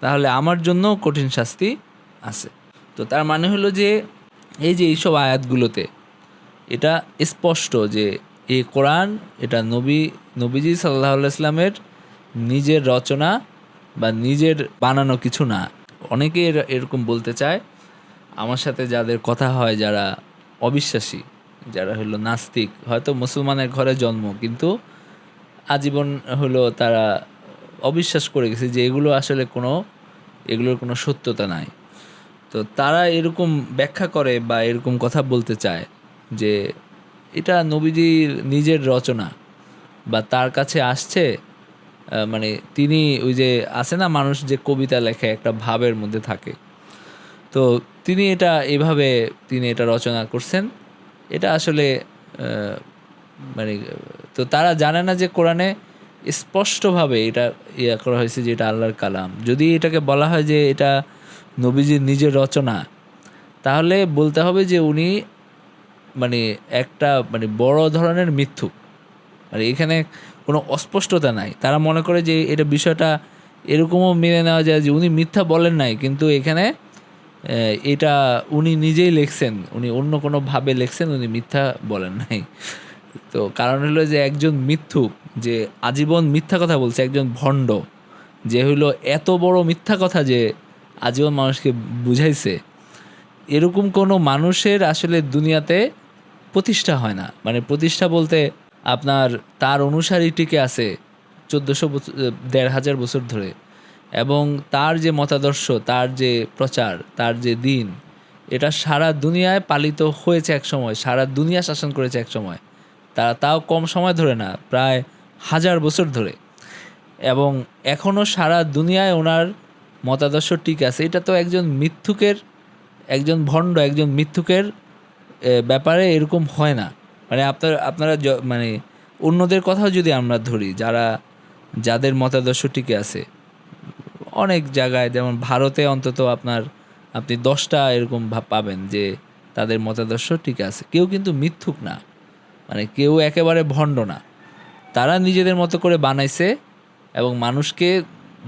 তাহলে আমার জন্য কঠিন শাস্তি আছে। তো তার মানে হলো যে এই যে এইসব আয়াতগুলোতে এটা স্পষ্ট যে এই কোরআন এটা নবীজি সাল্লাল্লাহু আলাইহি সাল্লামের নিজের রচনা বা নিজের বানানো কিছু না। অনেকে এরকম বলতে চায়, আমার সাথে যাদের কথা হয় যারা অবিশ্বাসী, যারা হলো নাস্তিক, হয়তো মুসলমানের ঘরে জন্ম কিন্তু আজীবন হলো তারা অবিশ্বাস করে গেছে যে এগুলোর কোনো সত্যতা নাই। তো তারা এরকম ব্যাখ্যা করে বা এরকম কথা বলতে চায় যে এটা নবীজির নিজের রচনা বা তার কাছে আসছে, মানে তিনি ওই যে আছে না মানুষ যে কবিতা লেখে একটা ভাবের মধ্যে থাকে, তো তিনি এটা রচনা করছেন। এটা আসলে মানে তো তারা জানে না যে কোরআনে স্পষ্টভাবে এটা করা হয়েছে যে এটা আল্লাহর কালাম। যদি এটাকে বলা হয় যে এটা নবীজির নিজের রচনা, তাহলে বলতে হবে যে উনি মানে একটা বড় ধরনের মিথ্যুক। মানে এখানে কোনো অস্পষ্টতা নাই। তারা মনে করে যে এটা বিষয়টা এরকমও মেনে নেওয়া যায় যে উনি মিথ্যা বলেন নাই, কিন্তু এখানে এটা উনি নিজেই লিখছেন, উনি অন্য কোনোভাবে লিখছেন, উনি মিথ্যা বলেন নাই। তো কারণ হলো যে একজন মিথ্যুক যে আজীবন মিথ্যা কথা বলছে, একজন ভণ্ড যে হইলো এত বড় মিথ্যা কথা যে আজীবন মানুষকে বুঝাইছে, এরকম কোনো মানুষের আসলে দুনিয়াতে প্রতিষ্ঠা হয় না। মানে প্রতিষ্ঠা বলতে আপনার তার অনুসারী টিকে আছে 1400 বছর, 1500 বছর ধরে, এবং তার যে মতাদর্শ, তার যে প্রচার, তার যে দিন, এটা সারা দুনিয়ায় পালিত হয়েছে এক সময়, সারা দুনিয়া শাসন করেছে এক সময়, তাও কম সময় ধরে না, প্রায় 1000 বছর ধরে, এবং এখনও সারা দুনিয়ায় ওনার মতাদর্শ টিকে আছে। এটা তো একজন মিথ্যুকের, একজন ভণ্ড, একজন মিথ্যুকের ব্যাপারে এরকম হয় না। মানে আপনারা মানে অন্যদের কথাও যদি আমরা ধরি, যাদের মতাদর্শ টিকে আছে অনেক জায়গায়, যেমন ভারতে অন্তত আপনি 10টা এরকম পাবেন যে তাদের মতাদর্শ ঠিক আছে, কেউ কিন্তু মিথ্যুক না, মানে কেউ একেবারে ভণ্ড না। তারা নিজেদের মতো করে বানাইছে এবং মানুষকে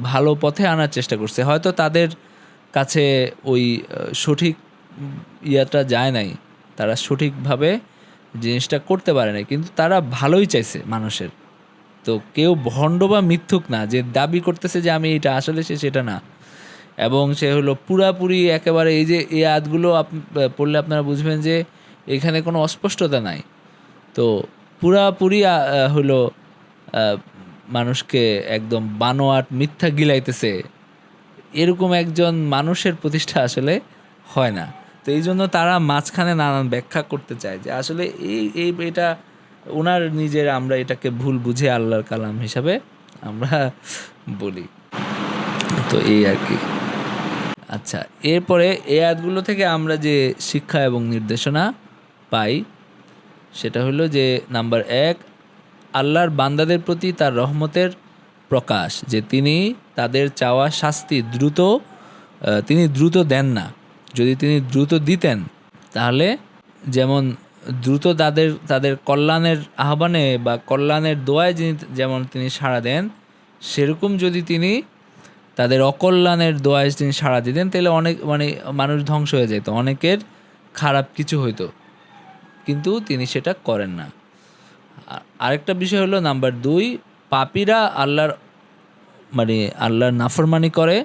ভালো পথে আনার চেষ্টা করছে। হয়তো তাদের কাছে ওই সঠিক ইয়াটা যায় নাই, তারা সঠিকভাবে জিনিসটা করতে পারে নাই, কিন্তু তারা ভালোই চাইছে মানুষের। তো কেউ ভণ্ড বা মিথ্যুক না যে দাবি করতেছে যে আমি এটা, আসলে সে সেটা না। এবং সে হলো পুরাপুরি একেবারে, এই যে এই আয়াতগুলো পড়লে আপনারা বুঝবেন যে এখানে কোনো অস্পষ্টতা নাই। তো পুরাপুরি হলো মানুষকে একদম বানোয়াট মিথ্যা গিলাইতেছে, এরকম একজন মানুষের প্রতিষ্ঠা আসলে হয় না। তো এই জন্য তারা মাঝখানে নানান ব্যাখ্যা করতে চায় যে আসলে এটা ওনার নিজের, আমরা এটাকে ভুল বুঝে আল্লাহর কালাম হিসাবে আমরা বলি। তো এই আর কি। আচ্ছা, এরপরে এই আয়াতগুলো থেকে আমরা যে শিক্ষা এবং নির্দেশনা পাই সেটা হলো যে নাম্বার 1, আল্লাহর বান্দাদের প্রতি তার রহমতের প্রকাশ, যে তিনি তাদের চাওয়া শাস্তি তিনি দ্রুত দেন না। যদি তিনি দ্রুত দিতেন তাহলে, যেমন দ্রুত তাদের কল্যাণের আহ্বানে বা কল্যাণের দোয়ায় যেমন তিনি সাড়া দেন, সেরকম যদি তিনি তাদের অকল্যাণের দোয়ায় তিনি সাড়া দিতেন তাহলে অনেক মানুষ ধ্বংস হয়ে যেত, অনেকের খারাপ কিছু হইতো, কিন্তু তিনি সেটা করেন না। আরেকটা বিষয় হলো নাম্বার 2, পাপীরা আল্লাহর নাফরমানি করে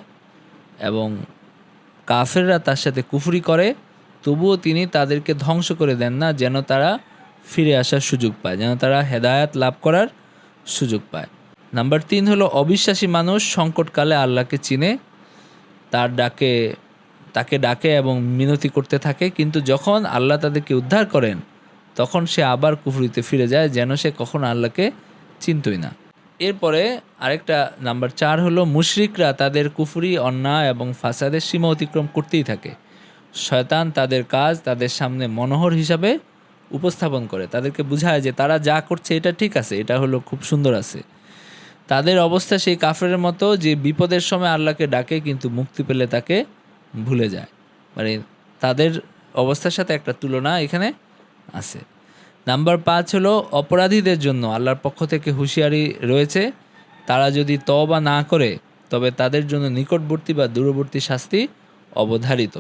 এবং কাফেররা তার সাথে কুফরি করে, তবুও তিনি তাদেরকে ধ্বংস করে দেন না, যেন তারা ফিরে আসার সুযোগ পায়, যেন তারা হেদায়াত লাভ করার সুযোগ পায়। নাম্বার 3 হলো অবিশ্বাসী মানুষ সংকটকালে আল্লাহকে চিনে, তাকে ডাকে এবং মিনতি করতে থাকে, কিন্তু যখন আল্লাহ তাদেরকে উদ্ধার করেন তখন সে আবার কুফরিতে ফিরে যায়, যেন সে কখনো আল্লাহকে চিনতই না। এরপরে আরেকটা নাম্বার 4 হলো মুশরিকরা তাদের কুফরি, অন্যায় এবং ফাসাদের সীমা অতিক্রম করতেই থাকে। শয়তান তাদের কাজ তাদের সামনে মনোহর হিসাবে উপস্থাপন করে, তাদেরকে বোঝায় যে তারা যা করছে এটা ঠিক আছে, এটা হলো খুব সুন্দর আছে। তাদের অবস্থা সেই কাফেরের মতো যে বিপদের সময় আল্লাহকে ডাকে কিন্তু মুক্তি পেলে তাকে ভুলে যায়। মানে তাদের অবস্থার সাথে একটা তুলনা এখানে আছে। নাম্বার 5 হলো অপরাধীদের জন্য আল্লাহর পক্ষ থেকে হুঁশিয়ারি রয়েছে, তারা যদি তওবা না করে তবে তাদের জন্য নিকটবর্তী বা দূরবর্তী শাস্তি অবধারিত।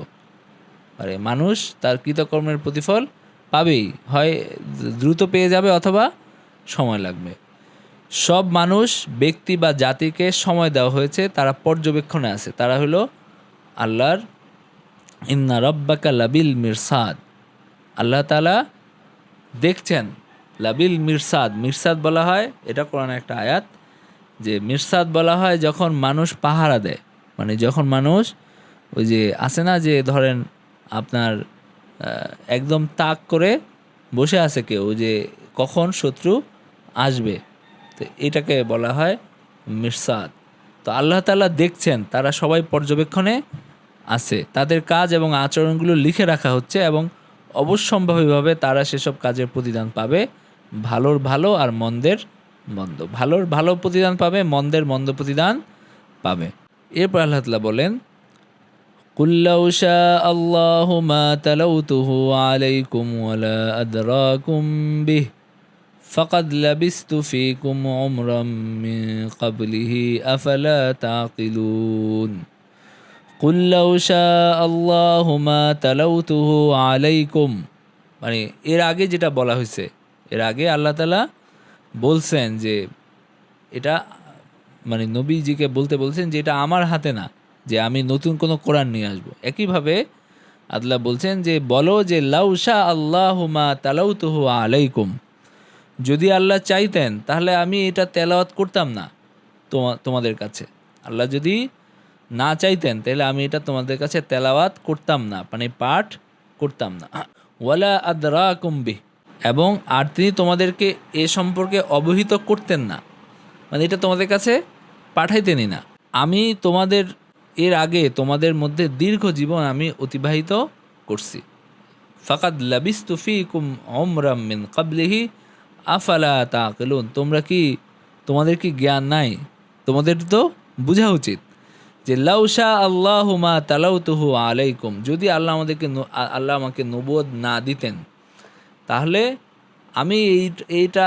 মানে মানুষ তার কৃতকর্মের প্রতিফল পাবেই, হয় দ্রুত পেয়ে যাবে অথবা সময় লাগবে। সব মানুষ, ব্যক্তি বা জাতিকে সময় দেওয়া হয়েছে, তারা পর্যবেক্ষণে আছে, তারা হলো আল্লাহর ইন্না রাব্বাকা লাবিল মিরসাদ, আল্লাহ তাআলা দেখছেন। লাবিল মিরসাদ বলা হয়, এটা কোরআনের একটা আয়াত, যে মিরসাদ বলা হয় যখন মানুষ পাহারা দেয়, মানে যখন মানুষ ওই যে আছে না, যে ধরেন আপনার একদম তাক করে বসে আছে কেউ, যে কখন শত্রু আসবে, তো এটাকে বলা হয় মিরসাদ। তো আল্লাহ তাআলা দেখছেন, তারা সবাই পর্যবেক্ষণে আছে, তাদের কাজ এবং আচরণগুলো লিখে রাখা হচ্ছে এবং অবশ্যম্ভাবীভাবে তারা সেসব কাজের প্রতিদান পাবে, ভালোর ভালো আর মন্দের মন্দ। ভালোর ভালো প্রতিদান পাবে, মন্দের মন্দ প্রতিদান পাবে। এরপর আল্লাহ তাআলা বলেন, কুল লাউ শাআল্লাহু মা তালাউতুহু আলাইকুম ওয়ালা আদরাকুম বিহি ফাকাদ লাবিস্তু ফীকুম উমরাম মিন ক্বাবলিহি আফালা তাকিলুন। কুল লাউ শাআল্লাহু মা তালাউতুহু আলাইকুম, মানে এর আগে যেটা বলা হয়েছে, এর আগে আল্লাহ তাআলা বলছেন যে এটা, মানে নবীজিকে বলছেন যে এটা আমার হাতে না, যে আমি নতুন কোনো কোরআন নিয়ে আসবো। একইভাবে আল্লাহ বলছেন যে বলো যে লাউ শাআল্লাহু মা তালাউতুহু আলাইকুম, যদি আল্লাহ চাইতেন তাহলে আমি এটা তেলাওয়াত করতাম না তোমাদের কাছে। আল্লাহ যদি না চাইতেন তাহলে আমি এটা তোমাদের কাছে তেলাওয়াত করতাম না, মানে পাঠ করতাম না। ওয়ালা আদরাকুম বিহি, এবং আর তিনি তোমাদেরকে এ সম্পর্কে অবহিত করতেন না, মানে এটা তোমাদের কাছে পাঠাইতেনই না। আমি তোমাদের এর আগে তোমাদের মধ্যে দীর্ঘ জীবন আমি অতিবাহিত করছি। ফাকাদ লাবিস্তু ফীকুম উমরাম মিন ক্বাবলিহি আফালা তাকিলুন, তোমাদের কি জ্ঞান নাই? তোমাদের তো বোঝা উচিত যে লাউশা আল্লাহু মা তালাউতুহু আলাইকুম, যদি আল্লাহ আমাকে নবুয়ত না দিতেন তাহলে আমি এইটা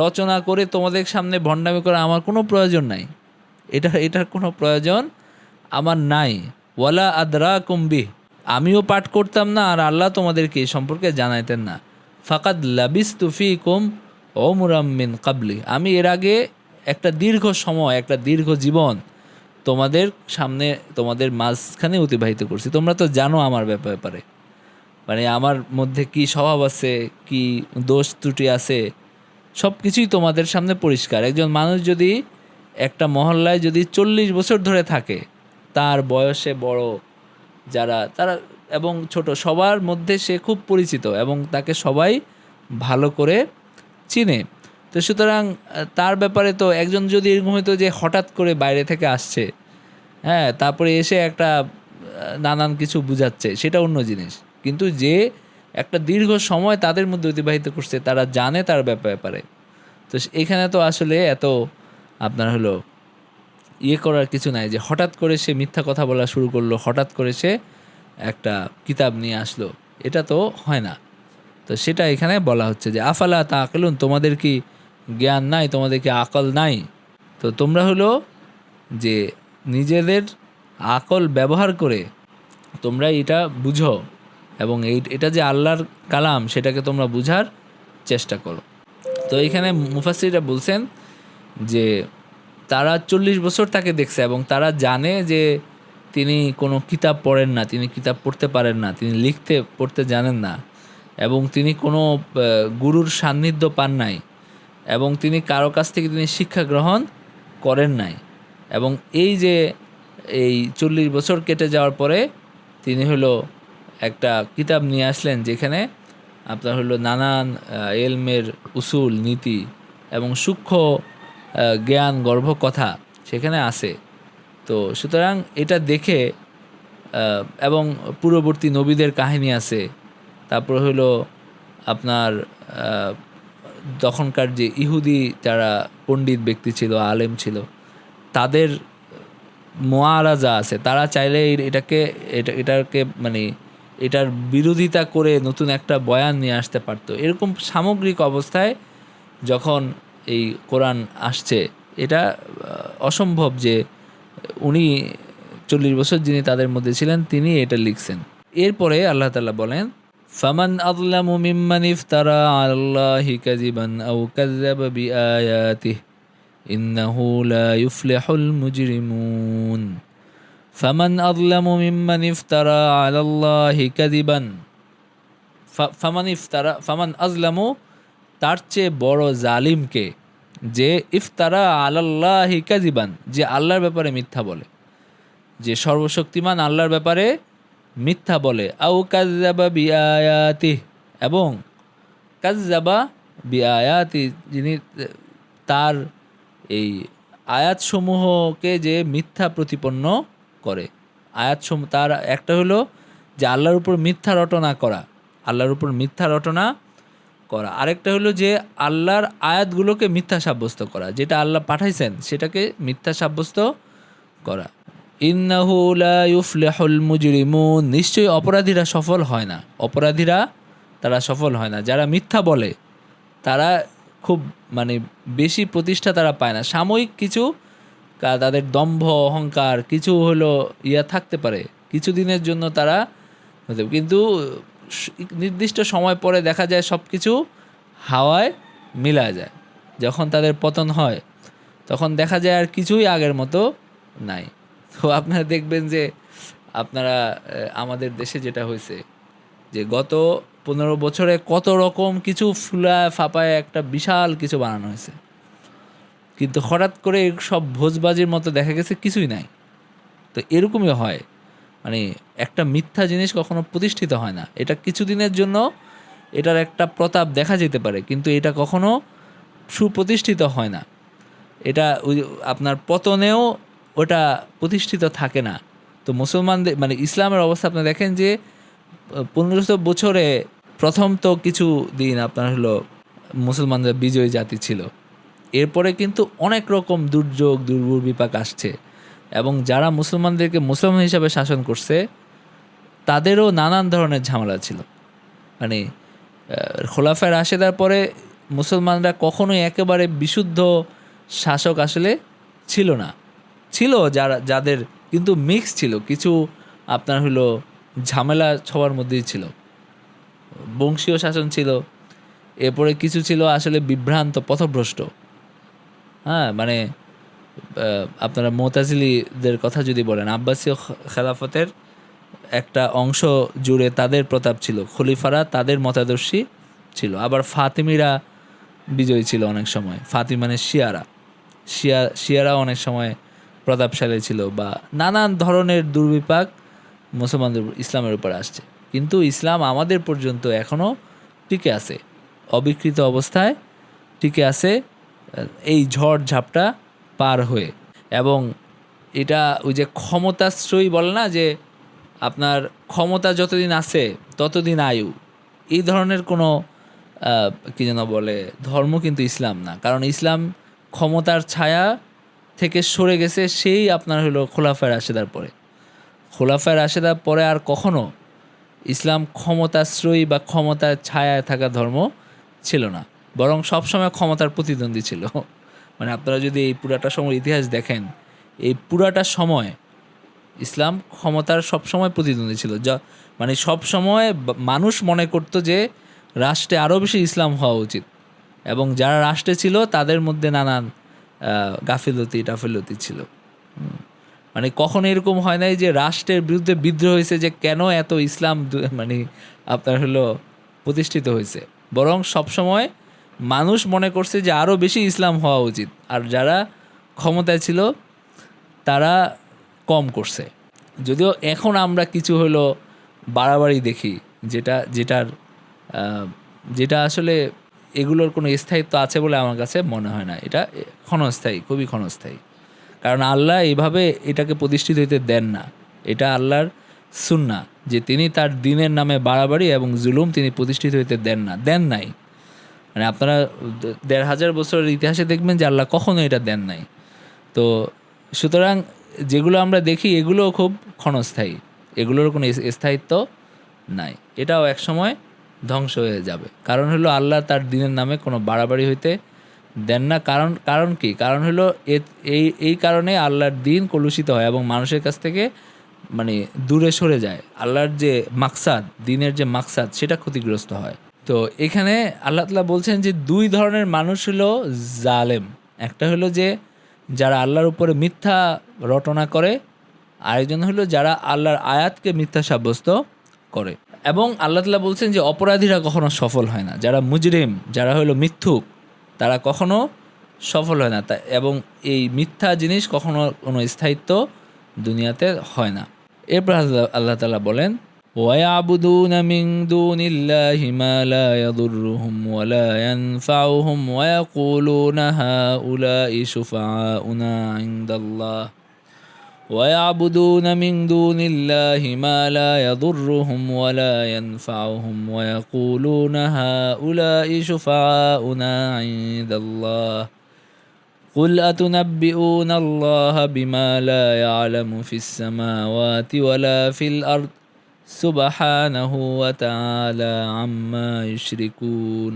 রচনা করে তোমাদের সামনে ভণ্ডামি করা আমার কোনো প্রয়োজন নাই, এটার কোনো প্রয়োজন আমার নাই। ওয়ালা আদরাকুম বিহ, আমিও পাঠ করতাম না আর আল্লাহ তোমাদেরকে এই সম্পর্কে জানাইতেন না। ফাকাদ লাবিস্তু ফীকুম উমরাম মিন ক্বাবলি, আমি এর আগে একটা দীর্ঘ সময়, একটা দীর্ঘ জীবন তোমাদের সামনে, তোমাদের মাঝখানে অতিবাহিত করছি। তোমরা তো জানো আমার ব্যাপারে, মানে আমার মধ্যে কি স্বভাব আছে, কি দোষ ত্রুটি আছে, সব কিছুই তোমাদের সামনে পরিষ্কার। একজন মানুষ যদি একটা মহল্লায় যদি 40 বছর ধরে থাকে, তার বয়সে বড় যারা তারা এবং ছোট সবার মধ্যে সে খুব পরিচিত এবং তাকে সবাই ভালো করে চিনে। তো সুতরাং তার ব্যাপারে তো একজন যদি এরকম হতো যে হঠাৎ করে বাইরে থেকে আসছে, হ্যাঁ, তারপরে এসে একটা নানান কিছু বুঝাচ্ছে, সেটা অন্য জিনিস। কিন্তু যে একটা দীর্ঘ সময় তাদের মধ্যে অতিবাহিত করছে, তারা জানে তার ব্যাপারে। তো এখানে তো আসলে এত আপনার হলো করার কিছু নাই যে হঠাৎ করে সে মিথ্যা কথা বলা শুরু করলো, হঠাৎ করে সে একটা কিতাব নিয়ে আসলো, এটা তো হয় না। তো সেটা এখানে বলা হচ্ছে যে আফালা তাআকিলুন, তোমাদের কি জ্ঞান নাই, তোমাদের কি আকল নাই? তো তোমরা হলো যে নিজেদের আকল ব্যবহার করে তোমরা এটা বুঝো এবং এটা যে আল্লাহর কালাম সেটাকে তোমরা বুঝার চেষ্টা করো। তো এখানে মুফাসসিররা বলছেন যে তারা 40 বছর তাকে দেখছে এবং তারা জানে যে তিনি কোনো কিতাব পড়েন না, তিনি কিতাব পড়তে পারেন না, তিনি লিখতে পড়তে জানেন না এবং তিনি কোনো গুরুর সান্নিধ্য পান নাই এবং তিনি কারো কাছ থেকে তিনি শিক্ষা গ্রহণ করেন নাই। এবং এই যে এই 40 বছর কেটে যাওয়ার পরে তিনি হলো একটা কিতাব নিয়ে আসলেন যেখানে আপনার হলো নানান এলমের উসুল, নীতি এবং সূক্ষ্ম জ্ঞান গর্ভ কথা সেখানে আছে। তো সুতরাং এটা দেখে এবং পূর্ববর্তী নবীদের কাহিনী আছে, তারপর হলো আপনার তখনকার যে ইহুদি যারা পণ্ডিত ব্যক্তি ছিল, আলেম ছিল, তাদের মুআরাজা আছে, তারা চাইলে এটাকে মানে এটার বিরোধিতা করে নতুন একটা বয়ান নিয়ে আসতে পারতো। এরকম সামগ্রিক অবস্থায় যখন এই কোরআন আসছে, এটা অসম্ভব যে উনি 40 বছর যিনি তাদের মধ্যে ছিলেন তিনি এটা লিখছেন। এরপরে আল্লাহ তাআলা বলেন ফামান আযলামু মিম্মান ইফতারা আলাল্লাহি কাযিবান আও কাযযাবা বিআয়াতিহি ইন্নাহু লা ইউফলিহুল মুজরিমুন। ফামান আযলামু মিম্মান ইফতারা আলাল্লাহি কাযিবান, ফামান আযলামু, তার চেয়ে বড় জালিমকে, যে ইফতারা আলাল্লাহি কাযিবান, যে আল্লাহর ব্যাপারে মিথ্যা বলে, যে সর্বশক্তিমান আল্লাহর ব্যাপারে মিথ্যা বলে, আও কাযযাবা বিআয়াতিহি, এবং কাযযাবা বিআয়াতি, যিনি তার এই আয়াতসমূহকে যে মিথ্যা প্রতিপন্ন করে। আয়াতসমূহ তার একটা হলো যে আল্লাহর উপর মিথ্যা রটনা করা, আল্লাহর উপর মিথ্যা রটনা করা, আরেকটা হলো যে আল্লাহর আয়াতগুলোকে মিথ্যা সাব্যস্ত করা, যেটা আল্লাহ পাঠাইছেন সেটাকে মিথ্যা সাব্যস্ত করা। ইন্নাহু লা ইউফলিহুল মুজরিমুন, নিশ্চয়ই অপরাধীরা সফল হয় না, অপরাধীরা তারা সফল হয় না। যারা মিথ্যা বলে তারা খুব মানে বেশি প্রতিষ্ঠা তারা পায় না। সাময়িক কিছু তাদের দম্ভ অহংকার কিছু হলো থাকতে পারে কিছু দিনের জন্য তারা, কিন্তু নির্দিষ্ট সময় পরে দেখা যায় সব কিছু হাওয়ায় মিলা যায়। যখন তাদের পতন হয় তখন দেখা যায় আর কিছুই আগের মতো নাই। তো আপনারা দেখবেন যে আপনারা আমাদের দেশে যেটা হয়েছে যে গত 15 বছরে কত রকম কিছু ফুলায় ফাপায় একটা বিশাল কিছু বানানো হয়েছে, কিন্তু হঠাৎ করে সব ভোজবাজির মতো দেখা গেছে কিছুই নাই। তো এরকমই হয়, মানে একটা মিথ্যা জিনিস কখনো প্রতিষ্ঠিত হয় না। এটা কিছুদিনের জন্য এটার একটা প্রতাপ দেখা যেতে পারে, কিন্তু এটা কখনো সুপ্রতিষ্ঠিত হয় না। এটা আপনার পতনেও ওটা প্রতিষ্ঠিত থাকে না। তো মুসলমানদের মানে ইসলামের অবস্থা আপনি দেখেন যে 1500 বছরে প্রথম তো কিছু দিন আপনার হলো মুসলমানদের বিজয়ী জাতি ছিল, এরপরে কিন্তু অনেক রকম দুর্যোগ দুর্বিপাক আসছে। এবং যারা মুসলমানদেরকে মুসলমান হিসাবে শাসন করছে তাদেরও নানান ধরনের ঝামেলা ছিল। মানে খোলাফায়ে রাশেদার পরে মুসলমানরা কখনোই একেবারে বিশুদ্ধ শাসক আসলে ছিল না। ছিল যাদের, কিন্তু মিক্স ছিল, কিছু আপনার হলো ঝামেলা সবার মধ্যেই ছিল, বংশীয় শাসন ছিল, এরপরে কিছু ছিল আসলে বিভ্রান্ত পথভ্রষ্ট। হ্যাঁ, মানে আপনারা মুতাজিলিদের কথা যদি বলেন, আব্বাসীয় খেলাফতের একটা অংশ জুড়ে তাদের প্রতাপ ছিল, খলিফারা তাদের মতাদর্শী ছিল। আবার ফাতিমিরা বিজয়ী ছিল অনেক সময়, মানে শিয়ারা অনেক সময় প্রতাপশালী ছিল, বা নানান ধরনের দুর্বিপাক মুসলমানদের ইসলামের উপর আসছে। কিন্তু ইসলাম আমাদের পর্যন্ত এখনও টিকে আছে, অবিকৃত অবস্থায় টিকে আছে, এই ঝড় ঝাপটা পার হয়ে। এবং এটা ওই যে ক্ষমতাশ্রয়ী বলে না, যে আপনার ক্ষমতা যতদিন আছে ততদিন আয়ু, এই ধরনের কোনো কী যেন বলে ধর্ম কিন্তু ইসলাম না। কারণ ইসলাম ক্ষমতার ছায়া থেকে সরে গেছে সেই আপনার হলো খোলাফায়ে রাশেদার পরে। খোলাফায়ে রাশেদার পরে আর কখনো ইসলাম ক্ষমতাশ্রয়ী বা ক্ষমতার ছায়ায় থাকা ধর্ম ছিল না, বরং সবসময় ক্ষমতার প্রতিদ্বন্দ্বী ছিল। মানে আপনারা যদি এই পুরাটা সময় ইতিহাস দেখেন, এই পুরাটা সময় ইসলাম ক্ষমতার সবসময় প্রতিদ্বন্দ্বী ছিল। মানে সবসময় মানুষ মনে করতো যে রাষ্ট্রে আরও বেশি ইসলাম হওয়া উচিত, এবং যারা রাষ্ট্রে ছিল তাদের মধ্যে নানান টাফিলতি ছিল। মানে কখনো এরকম হয় নাই যে রাষ্ট্রের বিরুদ্ধে বিদ্রোহ হয়েছে যে কেন এত ইসলাম মানে আপনার হলো প্রতিষ্ঠিত হয়েছে, বরং সবসময় মানুষ মনে করছে যে আরও বেশি ইসলাম হওয়া উচিত, আর যারা ক্ষমতায় ছিল তারা কম করছে। যদিও এখন আমরা কিছু হলো বাড়াবাড়ি দেখি, যেটা আসলে এগুলোর কোনো স্থায়িত্ব আছে বলে আমার কাছে মনে হয় না। এটা ক্ষণস্থায়ী, খুবই ক্ষণস্থায়ী। কারণ আল্লাহ এইভাবে এটাকে প্রতিষ্ঠিত হইতে দেন না। এটা আল্লাহর সুন্নাহ যে তিনি তার দ্বীনের নামে বাড়াবাড়ি এবং জুলুম তিনি প্রতিষ্ঠিত হইতে দেন নাই। মানে আপনারা ১,৫০০ বছরের ইতিহাসে দেখবেন যে আল্লাহ কখনো এটা দেন নাই। তো সুতরাং যেগুলো আমরা দেখি এগুলোও খুব ক্ষণস্থায়ী, এগুলোর কোনো স্থায়িত্ব নাই। এটাও একসময় ধ্বংস হয়ে যাবে। কারণ হলো আল্লাহ তার দ্বীনের নামে কোনো বাড়াবাড়ি হইতে দেন না। কারণ কি? কারণ হলো এই কারণে আল্লাহর দ্বীন কলুষিত হয় এবং মানুষের কাছ থেকে মানে দূরে সরে যায়। আল্লাহর যে মাকসাদ, দ্বীনের যে মাকসাদ, সেটা ক্ষতিগ্রস্ত হয়। তো এখানে আল্লাহ তাআলা বলছেন যে 2 ধরনের মানুষ হলো জালেম। একটা হলো যে যারা আল্লাহর উপরে মিথ্যা রটনা করে, আরেকজন হলো যারা আল্লাহর আয়াতকে মিথ্যা সাব্যস্ত করে। এবং আল্লাহ তাআলা বলছেন যে অপরাধীরা কখনো সফল হয় না, যারা মুজরিম, যারা হলো মিথ্যুক, তারা কখনো সফল হয় না। এবং এই মিথ্যা জিনিস কখনো কোনো স্থায়িত্ব দুনিয়াতে হয় না। এরপর আল্লাহ তাআলা বলেন, وَيَعْبُدُونَ مِن دُونِ اللَّهِ مَا لَا يَضُرُّهُمْ وَلَا يَنفَعُهُمْ وَيَقُولُونَ هَؤُلَاءِ شُفَعَاؤُنَا عِندَ اللَّهِ وَيَعْبُدُونَ مِن دُونِ اللَّهِ مَا لَا يَضُرُّهُمْ وَلَا يَنفَعُهُمْ وَيَقُولُونَ هَؤُلَاءِ شُفَعَاؤُنَا عِندَ اللَّهِ قُلْ أَتُنَبِّئُونَ اللَّهَ بِمَا لَا يَعْلَمُ فِي السَّمَاوَاتِ وَلَا فِي الْأَرْضِ سُبْحَانَهُ وَتَعَالَى عَمَّا يُشْرِكُونَ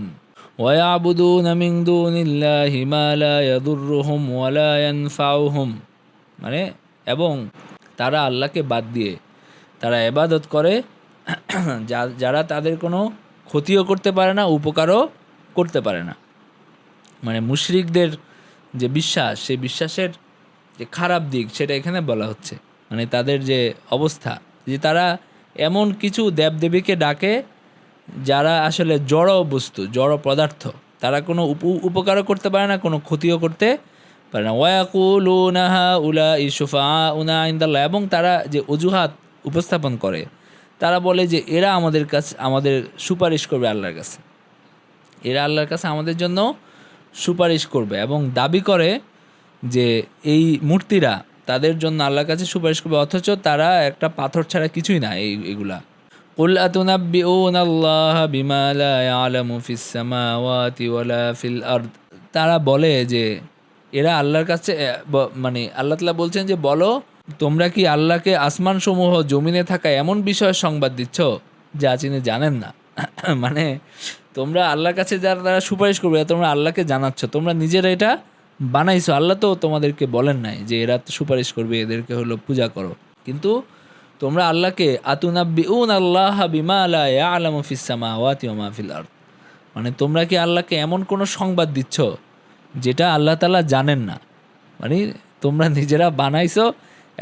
وَيَعْبُدُونَ مِن دُونِ اللَّهِ مَا لَا يَضُرُّهُمْ وَلَا يَنفَعُهُمْ, মানে এবং তারা আল্লাহকে বাদ দিয়ে তারা ইবাদত করে যারা তাদের কোনো ক্ষতিও করতে পারে না, উপকারও করতে পারে না। মানে মুশরিকদের যে বিশ্বাস, সেই বিশ্বাসের যে খারাপ দিক সেটা এখানে বলা হচ্ছে। মানে তাদের যে অবস্থা, যে তারা এমন কিছু দেবদেবীকে ডাকে যারা আসলে জড় বস্তু, জড় পদার্থ, তারা কোনো উপকারও করতে পারে না, কোনো ক্ষতিও করতে পারে না। ওয়ায়াকুলুনা হাউলাই শুফাআউনা ইনদাল্লাহ, এবং তারা যে অজুহাত উপস্থাপন করে, তারা বলে যে এরা আমাদের সুপারিশ করবে আল্লাহর কাছে, এরা আল্লাহর কাছে আমাদের জন্য সুপারিশ করবে, এবং দাবি করে যে এই মূর্তিরা তাদের জন্য আল্লাহর কাছে সুপারিশ করবে, অথচ তারা একটা পাথর ছাড়া কিছুই না এগুলা। কুল আতুনাব্বিউনাল্লাহা বিমা লা ইয়ালামু ফিস সামাওয়াতি ওয়ালা ফিল আরদ, তারা বলে যে এরা আল্লাহর কাছে মানে আল্লাহ তাআলা বলছেন যে বলো, তোমরা কি আল্লাহকে আসমান সমূহ জমিনে থাকা এমন বিষয়ের সংবাদ দিচ্ছ যা তিনি জানেন না? মানে তোমরা আল্লাহর কাছে যারা তারা সুপারিশ করবে, তোমরা আল্লাহকে জানাচ্ছ, তোমরা নিজেরা এটা বানাইছো। আল্লাহ তো তোমাদেরকে বলেন নাই যে এরা তো সুপারিশ করবে, এদেরকে হলো পূজা করো। কিন্তু তোমরা আল্লাহকে আতুনাব্বিউন আল্লাহ বিমা লা ইয়ালামু ফিস সামাওয়াতি ওয়া মা ফিল আরদ, মানে তোমরা কি আল্লাহকে এমন কোনো সংবাদ দিচ্ছ যেটা আল্লাহ তাআলা জানেন না? মানে তোমরা নিজেরা বানাইছো,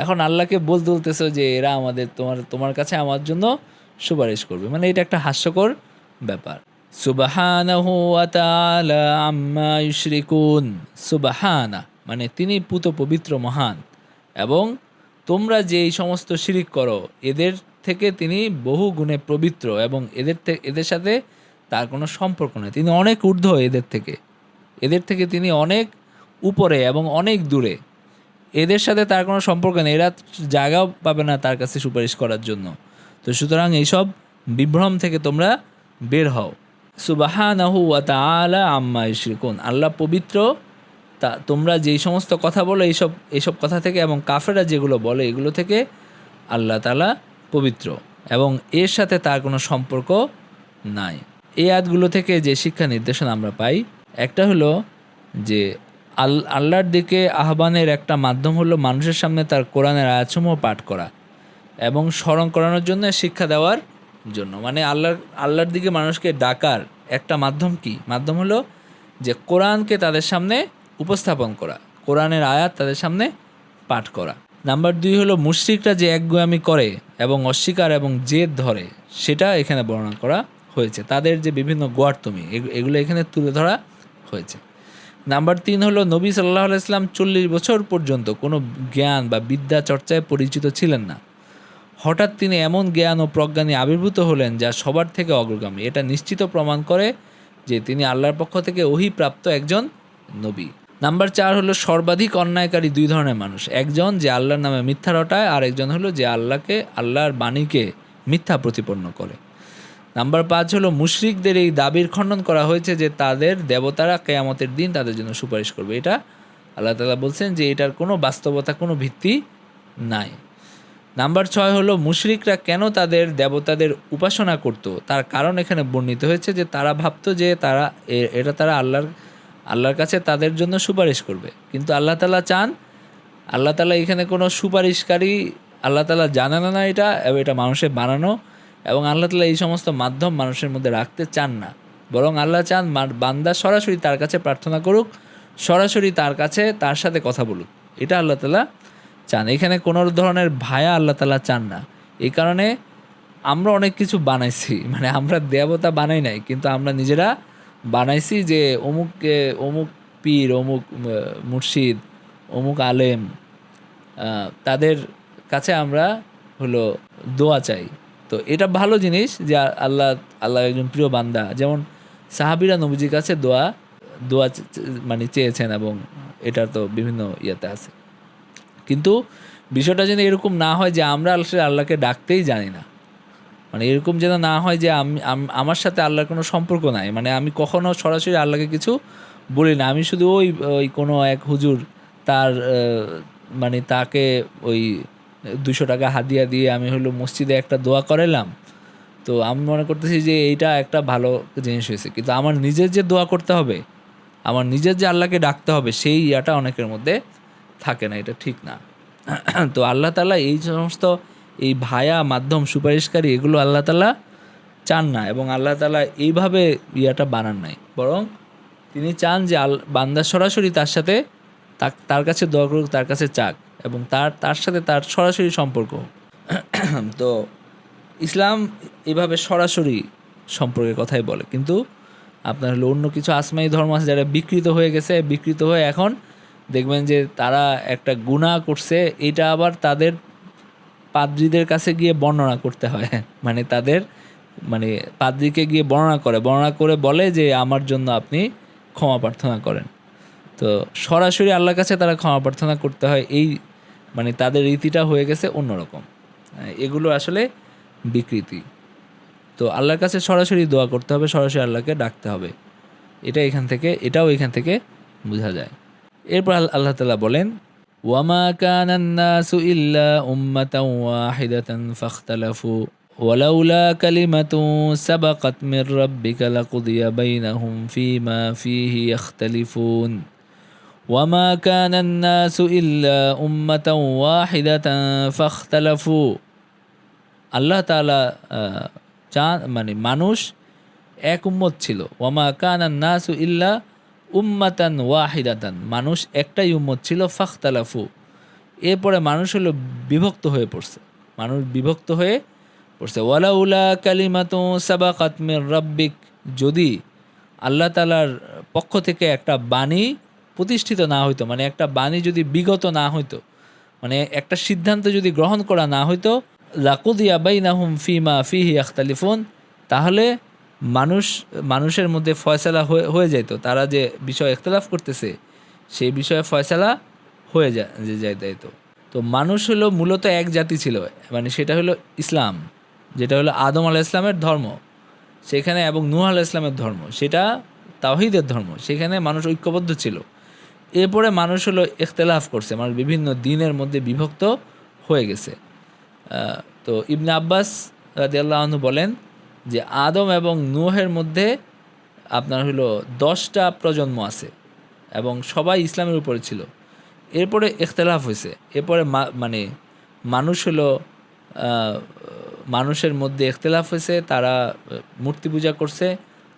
এখন আল্লাহকে বলতেছো যে এরা আমাদের তোমার কাছে আমার জন্য সুপারিশ করবে। মানে এটা একটা হাস্যকর ব্যাপার। সুবহানাহু ওয়া তাআলা আম্মা ইউশরিকুন। সুবহানা মানে তিনি পুত পবিত্র মহান, এবং তোমরা যে এই সমস্ত শিরিক করো এদের থেকে তিনি বহু গুণে পবিত্র, এবং এদের সাথে তার কোনো সম্পর্ক নেই। তিনি অনেক ঊর্ধ্ব এদের থেকে তিনি অনেক উপরে এবং অনেক দূরে। এদের সাথে তার কোনো সম্পর্ক নেই, এরা জায়গাও পাবে না তার কাছে সুপারিশ করার জন্য। তো সুতরাং এইসব বিভ্রম থেকে তোমরা বের হও। সুবহানাহু ওয়া তাআলা আম্মা ইউশরিকুন, আল্লাহ পবিত্র, তা তোমরা যেই সমস্ত কথা বলো এইসব কথা থেকে, এবং কাফেররা যেগুলো বলে এগুলো থেকে আল্লাহ তাআলা পবিত্র, এবং এর সাথে তার কোনো সম্পর্ক নাই। এই আয়াতগুলো থেকে যে শিক্ষা নির্দেশনা আমরা পাই, একটা হলো যে আল্লাহর দিকে আহ্বানের একটা মাধ্যম হলো মানুষের সামনে তার কোরআনের আয়াতসমূহ পাঠ করা এবং স্মরণ করানোর জন্য, শিক্ষা দেওয়ার জন্য। মানে আল্লাহর দিকে মানুষকে ডাকার একটা মাধ্যম কি? মাধ্যম হলো যে কোরআনকে তাদের সামনে উপস্থাপন করা, কোরআনের আয়াত তাদের সামনে পাঠ করা। নাম্বার 2 হলো মুশরিকরা যে একগুয়ামি করে এবং অস্বীকার এবং জেদ ধরে, সেটা এখানে বর্ণনা করা হয়েছে। তাদের যে বিভিন্ন গোয়ার্তমি এগুলো এখানে তুলে ধরা হয়েছে। নাম্বার 3 হলো নবী সাল্লাল্লাহু আলাইহি ওয়াসাল্লাম 40 বছর পর্যন্ত কোনো জ্ঞান বা বিদ্যা চর্চায় পরিচিত ছিলেন না। হঠাৎ তিনি এমন জ্ঞান ও প্রজ্ঞা নিয়ে আবির্ভূত হলেন যা সবার থেকে অগ্রগামী। এটা নিশ্চিত প্রমাণ করে যে তিনি আল্লাহর পক্ষ থেকে ওহীপ্রাপ্ত একজন নবী। নাম্বার 4 হলো সর্বাধিক অন্যায়কারী 2 ধরনের মানুষ, একজন যে আল্লাহর নামে মিথ্যা রটায়, আর একজন হলো যে আল্লাহর বাণীকে মিথ্যা প্রতিপন্ন করে। নাম্বার 5 হলো মুশরিকদের এই দাবির খণ্ডন করা হয়েছে যে তাদের দেবতারা কিয়ামতের দিন তাদের জন্য সুপারিশ করবে। এটা আল্লাহ তাআলা বলছেন যে এটার কোনো বাস্তবতা, কোনো ভিত্তি নাই। নাম্বার 6 হলো মুশরিকরা কেন তাদের দেবতাদের উপাসনা করত তার কারণ এখানে বর্ণিত হয়েছে, যে তারা ভাবতো যে তারা আল্লাহর কাছে তাদের জন্য সুপারিশ করবে। কিন্তু আল্লাহ তাআলা এখানে কোনো সুপারিশকারী আল্লাহ তাআলা জানানো না, এটা মানুষের বানানো, এবং আল্লাহ তাআলা এই সমস্ত মাধ্যম মানুষের মধ্যে রাখতে চান না। বরং আল্লাহ চান বান্দা সরাসরি তার কাছে প্রার্থনা করুক, সরাসরি তার সাথে কথা বলুক। এটা আল্লাহ তাআলা চান। এখানে কোনো ধরনের ভায়া আল্লাহ তাআলা চান না। এই কারণে আমরা অনেক কিছু বানাইছি, মানে আমরা দেবতা বানাই নাই, কিন্তু আমরা নিজেরা বানাইছি যে অমুক পীর, অমুক মুর্শিদ, অমুক আলেম, তাদের কাছে আমরা হলো দোয়া চাই। তো এটা ভালো জিনিস যে আল্লাহ একজন প্রিয় বান্দা, যেমন সাহাবীরা নবীজির কাছে দোয়া মানে চেয়েছেন, এবং এটা তো বিভিন্ন ইয়েতে আছে। কিন্তু বিষয়টা যেন এরকম না হয় যে আমরা আল্লাহকে ডাকতেই জানি না, মানে এরকম যেন না হয় যে আমার সাথে আল্লাহর কোনো সম্পর্ক নাই, মানে আমি কখনো সরাসরি আল্লাহকে কিছু বলি না। আমি শুধু ওই কোনো এক হুজুর মানে তাকে ওই 200 টাকা হাদিয়া দিয়ে আমি হলো মসজিদে একটা দোয়া করালাম, তো আমি মনে করতেছি যে এইটা একটা ভালো জিনিস হয়েছে। কিন্তু আমার নিজের যে দোয়া করতে হবে, আমার নিজের যে আল্লাহকে ডাকতে হবে, সেই ইয়াটা অনেকের মধ্যে থাকে না, এটা ঠিক না। তো আল্লাহ তাআলা এই সমস্ত এই ভায়া মাধ্যম, সুপারিশকারী, এগুলো আল্লাহ তাআলা চান না, এবং আল্লাহ তাআলা এইভাবে ইয়াটা বানান নাই। বরং তিনি চান যে বান্দা সরাসরি তার কাছে দোয়া করুক, তার কাছে চাক, এবং তার সাথে তার সরাসরি সম্পর্ক। তো ইসলাম এভাবে সরাসরি সম্পর্কের কথাই বলে। কিন্তু আপনার হলো অন্য কিছু আসমাই ধর্ম আছে যারা বিকৃত হয়ে এখন দেখবেন যে তারা একটা গুনাহ করছে, এটা আবার তাদের পাদ্রীদের কাছে গিয়ে বর্ণনা করতে হয়। মানে পাদ্রীকে গিয়ে বর্ণনা করে বলে যে আমার জন্য আপনি ক্ষমা প্রার্থনা করেন। তো সরাসরি আল্লাহর কাছে তারা ক্ষমা প্রার্থনা করতে হয়, এই মানে তাদের রীতিটা হয়ে গেছে অন্যরকম। এগুলো আসলে বিকৃতি। তো আল্লাহর কাছে সরাসরি দোয়া করতে হবে, সরাসরি আল্লাহকে ডাকতে হবে। এটাও এখান থেকে বোঝা যায়। এরপর আল্লাহ তাআলা বলেন, ওয়ামা কানান নাসু ইল্লা উম্মাতান ওয়াহিদাতান ফাখতালাফু ওয়ালাউলা কালিমাতুন সাবাকাত মির রাব্বিকা লাকুদিয়া বাইনাহুম ফীমা ফীহি ইখতালিফুন ওয়ামা কানান নাসু ইল্লা উম্মাতান ওয়াহিদাতান ফাখতালাফু। আল্লাহ তাআলা চান মানে মানুষ এক উম্মত ছিল। ওয়ামা কানান নাসু ইল্লা উম্মাতান ওয়াহিদাতান, মানুষ একটাই উম্মত ছিল। ফাখতালাফু, এরপরে মানুষ হলো বিভক্ত হয়ে পড়ছে, মানুষ বিভক্ত হয়ে পড়ছে। ওয়ালাউলা কালিমাতু সাবাকাত মির রাব্বিক, যদি আল্লাহ তাআলার পক্ষ থেকে একটা বাণী প্রতিষ্ঠিত না হইতো, মানে একটা বাণী যদি বিগত না হইতো, মানে একটা সিদ্ধান্ত যদি গ্রহণ করা না হইতো, লাকুদিয়া বাইনাহুম ফীমা ফীহি ইখতালিফুন, তাহলে মানুষের মধ্যে ফয়সালা হয়ে যেত। তারা যে বিষয়ে ইখতিলাফ করতেছে সেই বিষয়ে ফয়সালা হয়ে যাইতো। তো মানুষ হলো মূলত এক জাতি ছিল, মানে সেটা হলো ইসলাম, যেটা হলো আদম আলাইহিস সালামের ধর্ম সেখানে, এবং নূহ আলাইহিস সালামের ধর্ম সেটা তাওহীদের ধর্ম, সেখানে মানুষ ঐক্যবদ্ধ ছিল। এরপরে মানুষ হলো ইখতিলাফ করছে, মানুষ বিভিন্ন দিনের মধ্যে বিভক্ত হয়ে গেছে। তো ইবনে আব্বাস রাদিয়াল্লাহু আনহু বলেন যে আদম এবং নূহের মধ্যে আপনার হলো 10টা প্রজন্ম আছে এবং সবাই ইসলামের উপরে ছিল। এরপরে ইখতিলাফ হয়েছে, এরপরে মানে মানুষ হলো মানুষের মধ্যে ইখতিলাফ হয়েছে, তারা মূর্তি পূজা করছে,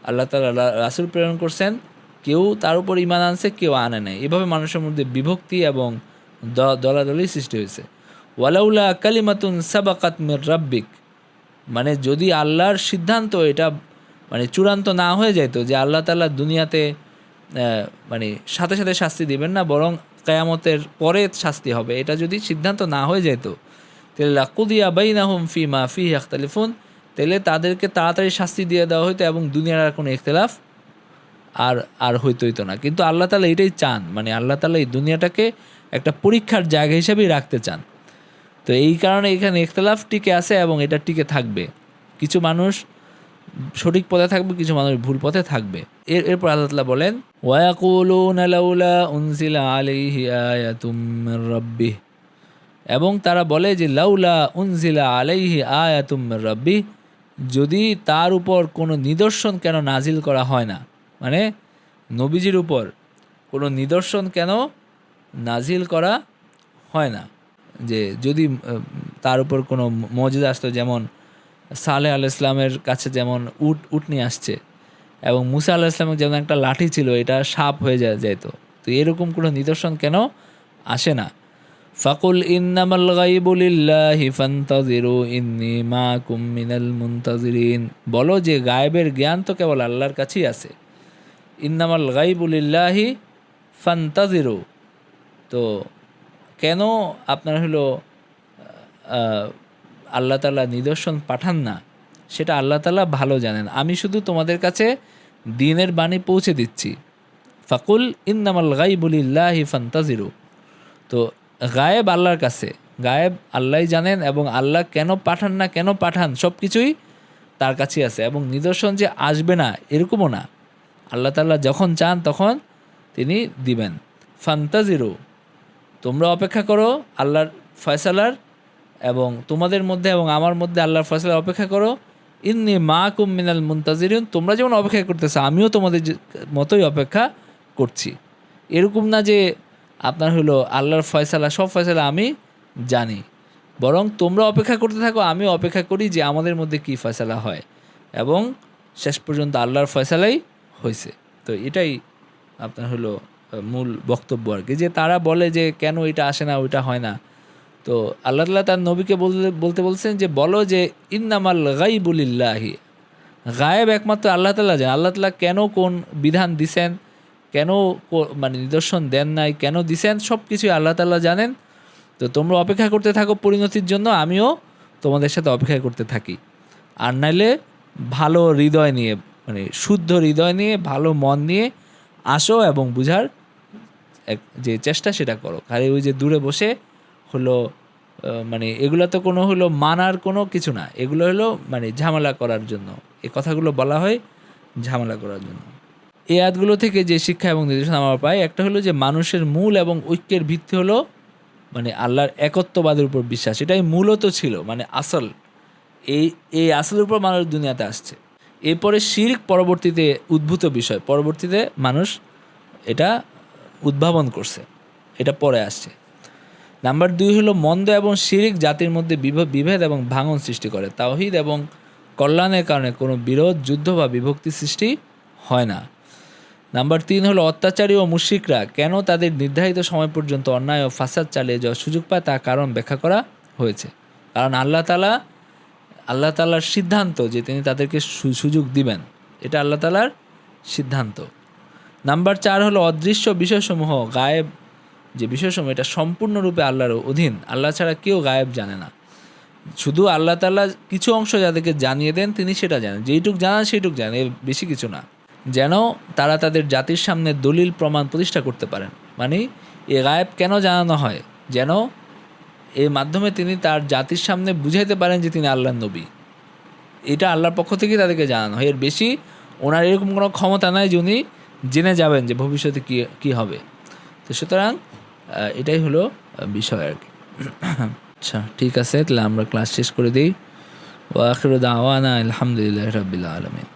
আল্লাহ তাআলা রাসূল প্রেরণ করছেন, কেউ তার উপর ঈমান আনছে, কেউ আনে নাই। এভাবে মানুষের মধ্যে বিভক্তি এবং দলাদলি সৃষ্টি হয়েছে। ওয়ালাউলা কালিমাতুন সাবাকাত মির রাব্বিক, মানে যদি আল্লাহর সিদ্ধান্ত এটা মানে চূড়ান্ত না হয়ে যেত যে আল্লাহ তাআলা দুনিয়াতে মানে সাথে সাথে শাস্তি দিবেন না, বরং কিয়ামতের পরে শাস্তি হবে, এটা যদি সিদ্ধান্ত না হয়ে যেত, তাহলে লাকুদিয়া বাইনাহুম ফীমা ফীহি ইখতালিফুন, তাহলে তাদেরকে তাড়াতাড়ি শাস্তি দিয়ে দেওয়া হতো এবং দুনিয়ার আর কোনো ইখতিলাফ আর হইতো না। কিন্তু আল্লাহ তাআলা এটাই চান, মানে আল্লাহ তাআলা এই দুনিয়াটাকে একটা পরীক্ষার জায়গা হিসেবেই রাখতে চান। তো এই কারণে এখানে ইখতিলাফ টিকে আছে এবং এটা টিকে থাকবে। কিছু মানুষ সঠিক পথে থাকবে, কিছু মানুষ ভুল পথে থাকবে। এরপর আল্লাহ তাআলা বলেন, ওয়ায়াকুলুনা লাউলা উনজিলা আলাইহি আয়াতুম মির রাব্বিহ, এবং তারা বলে যে লাউলা উনজিলা আলাইহি আয়াতুম মির রাব্বিহ, যদি তার উপর কোনো নিদর্শন কেন নাজিল করা হয় না, মানে নবীজির উপর কোনো নিদর্শন কেন নাজিল করা হয় না, যে যদি তার উপর কোনো মুজিজা আসতো, যেমন সালেহ আলাইহিস সালামের কাছে যেমন উট নিয়ে আসছে, এবং মুসা আলাইহিস সালামের যেমন একটা লাঠি ছিল এটা সাপ হয়ে যেত, তো এরকম কোনো নিদর্শন কেন আসে না? ফাকুল ইন্নামাল গায়বু লিল্লাহি ফান্তাযিরু ইন্নী মাআকুম মিনাল মুনতাযিরিন, বলো যে গায়েবের জ্ঞান তো কেবল আল্লাহর কাছেই আছে। ইন্নামাল গায়বু লিল্লাহি ফান্তাযিরু, তো কেন আপনার হলো আল্লাহ তাআলা নিদর্শন পাঠান না, সেটা আল্লাহ তাআলা ভালো জানেন, আমি শুধু তোমাদের কাছে দ্বীনের বাণী পৌঁছে দিচ্ছি। ফাকুল ইন্নামাল গায়বু লিল্লাহি ফান্তাযিরু, তো গায়েব আল্লাহর কাছে, গায়েব আল্লাহই জানেন, এবং আল্লাহ কেন পাঠান না, কেন পাঠান, সব কিছুই তার কাছেই আছে। এবং নিদর্শন যে আসবে না এরকমও না, আল্লাহ তাআলা যখন চান তখন তিনি দিবেন। ফান্তাযিরু, তোমরা অপেক্ষা করো আল্লাহর ফয়সালার, এবং তোমাদের মধ্যে এবং আমার মধ্যে আল্লাহর ফয়সালার অপেক্ষা করো। ইন্নী মাআকুম মিনাল মুনতাযিরিন, তোমরা যেমন অপেক্ষা করতেছো আমিও তোমাদের মতোই অপেক্ষা করছি। এরকম না যে আপনার হলো আল্লাহর ফয়সালা, সব ফয়সালা আমি জানি, বরং তোমরা অপেক্ষা করতে থাকো, আমিও অপেক্ষা করি যে আমাদের মধ্যে কী ফয়সালা হয়, এবং শেষ পর্যন্ত আল্লাহর ফয়সালাই হয়েছে। তো এটাই আপনার হলো মূল বক্তব্য আর কি, যে তারা বলে যে কেন এটা আসে না, ওইটা হয় না। তো আল্লাহ তাআলা তার নবীকে বলতে বলছেন যে বলো যে ইন্নামাল গায়বু লিল্লাহি, গায়েব একমাত্র আল্লাহ তাআলা জানেন। আল্লাহ তাআলা কেন কোন বিধান দিছেন, কেন মানে নিদর্শন দেন নাই, কেন দিছেন, সব কিছুই আল্লাহ তাআলা জানেন। তো তোমরা অপেক্ষা করতে থাকো পরিণতির জন্য, আমিও তোমাদের সাথে অপেক্ষা করতে থাকি। আর নাইলে ভালো হৃদয় নিয়ে, মানে শুদ্ধ হৃদয় নিয়ে, ভালো মন নিয়ে আসো এবং বুঝার যে চেষ্টা সেটা করো। খালি ওই যে দূরে বসে হলো মানে এগুলো তো কোনো হলো মানার কোনো কিছু না, এগুলো হলো মানে ঝামেলা করার জন্য, এই কথাগুলো বলা হয় ঝামেলা করার জন্য। এই আয়াতগুলো থেকে যে শিক্ষা এবং নির্দেশনা আমরা পাই, একটা হলো যে মানুষের মূল এবং ঐক্যের ভিত্তি হলো মানে আল্লাহর একত্ববাদের উপর বিশ্বাস। এটাই মূলত ছিল, মানে আসল, এই আসলের উপর মানুষ দুনিয়াতে আসছে। এরপরে শিরক পরবর্তীতে উদ্ভূত বিষয়, পরবর্তীতে মানুষ এটা উদ্ভাবন করছে, এটা পরে আসছে। নাম্বার 2 হলো মন্দ এবং শিরক জাতির মধ্যে বিভেদ এবং ভাঙন সৃষ্টি করে। তাওহীদ এবং কল্যাণের কারণে কোনো বিরোধ, যুদ্ধ বা বিভক্তি সৃষ্টি হয় না। নাম্বার 3 হলো অত্যাচারী ও মুশরিকরা কেন তাদের নির্ধারিত সময় পর্যন্ত অন্যায় ও ফাসাদ চালিয়ে যাওয়ার সুযোগ পায় তার কারণ ব্যাখ্যা করা হয়েছে। কারণ আল্লাহ তাআলার সিদ্ধান্ত যে তিনি তাদেরকে সুযোগ দিবেন, এটা আল্লাহ তাআলার সিদ্ধান্ত। নাম্বার 4 হলো অদৃশ্য বিষয়সমূহ, গায়েব যে বিষয়সমূহ, এটা সম্পূর্ণরূপে আল্লাহর অধীন। আল্লাহ ছাড়া কেউ গায়েব জানে না, শুধু আল্লাহ তাআলা কিছু অংশ যাদেরকে জানিয়ে দেন তিনি সেটা জানেন, যেইটুক জানান সেইটুক জানেন, এর বেশি কিছু না, যেন তারা তাদের জাতির সামনে দলিল প্রমাণ প্রতিষ্ঠা করতে পারেন। মানে এ গায়েব কেন জানানো হয়, যেন এর মাধ্যমে তিনি তার জাতির সামনে বুঝাইতে পারেন যে তিনি আল্লাহর নবী। এটা আল্লাহর পক্ষ থেকে তাদেরকে জানানো হয়, এর বেশি ওনার এরকম কোনো ক্ষমতা নাই যে উনি জেনে যাবেন যে ভবিষ্যতে কী হবে। তো সুতরাং এটাই হলো বিষয় আর কি। আচ্ছা, ঠিক আছে, তাহলে আমরা ক্লাস শেষ করে দিই। ওয়া আখিরু দাওয়ানা আলহামদুলিল্লাহি রাব্বিল আলামিন।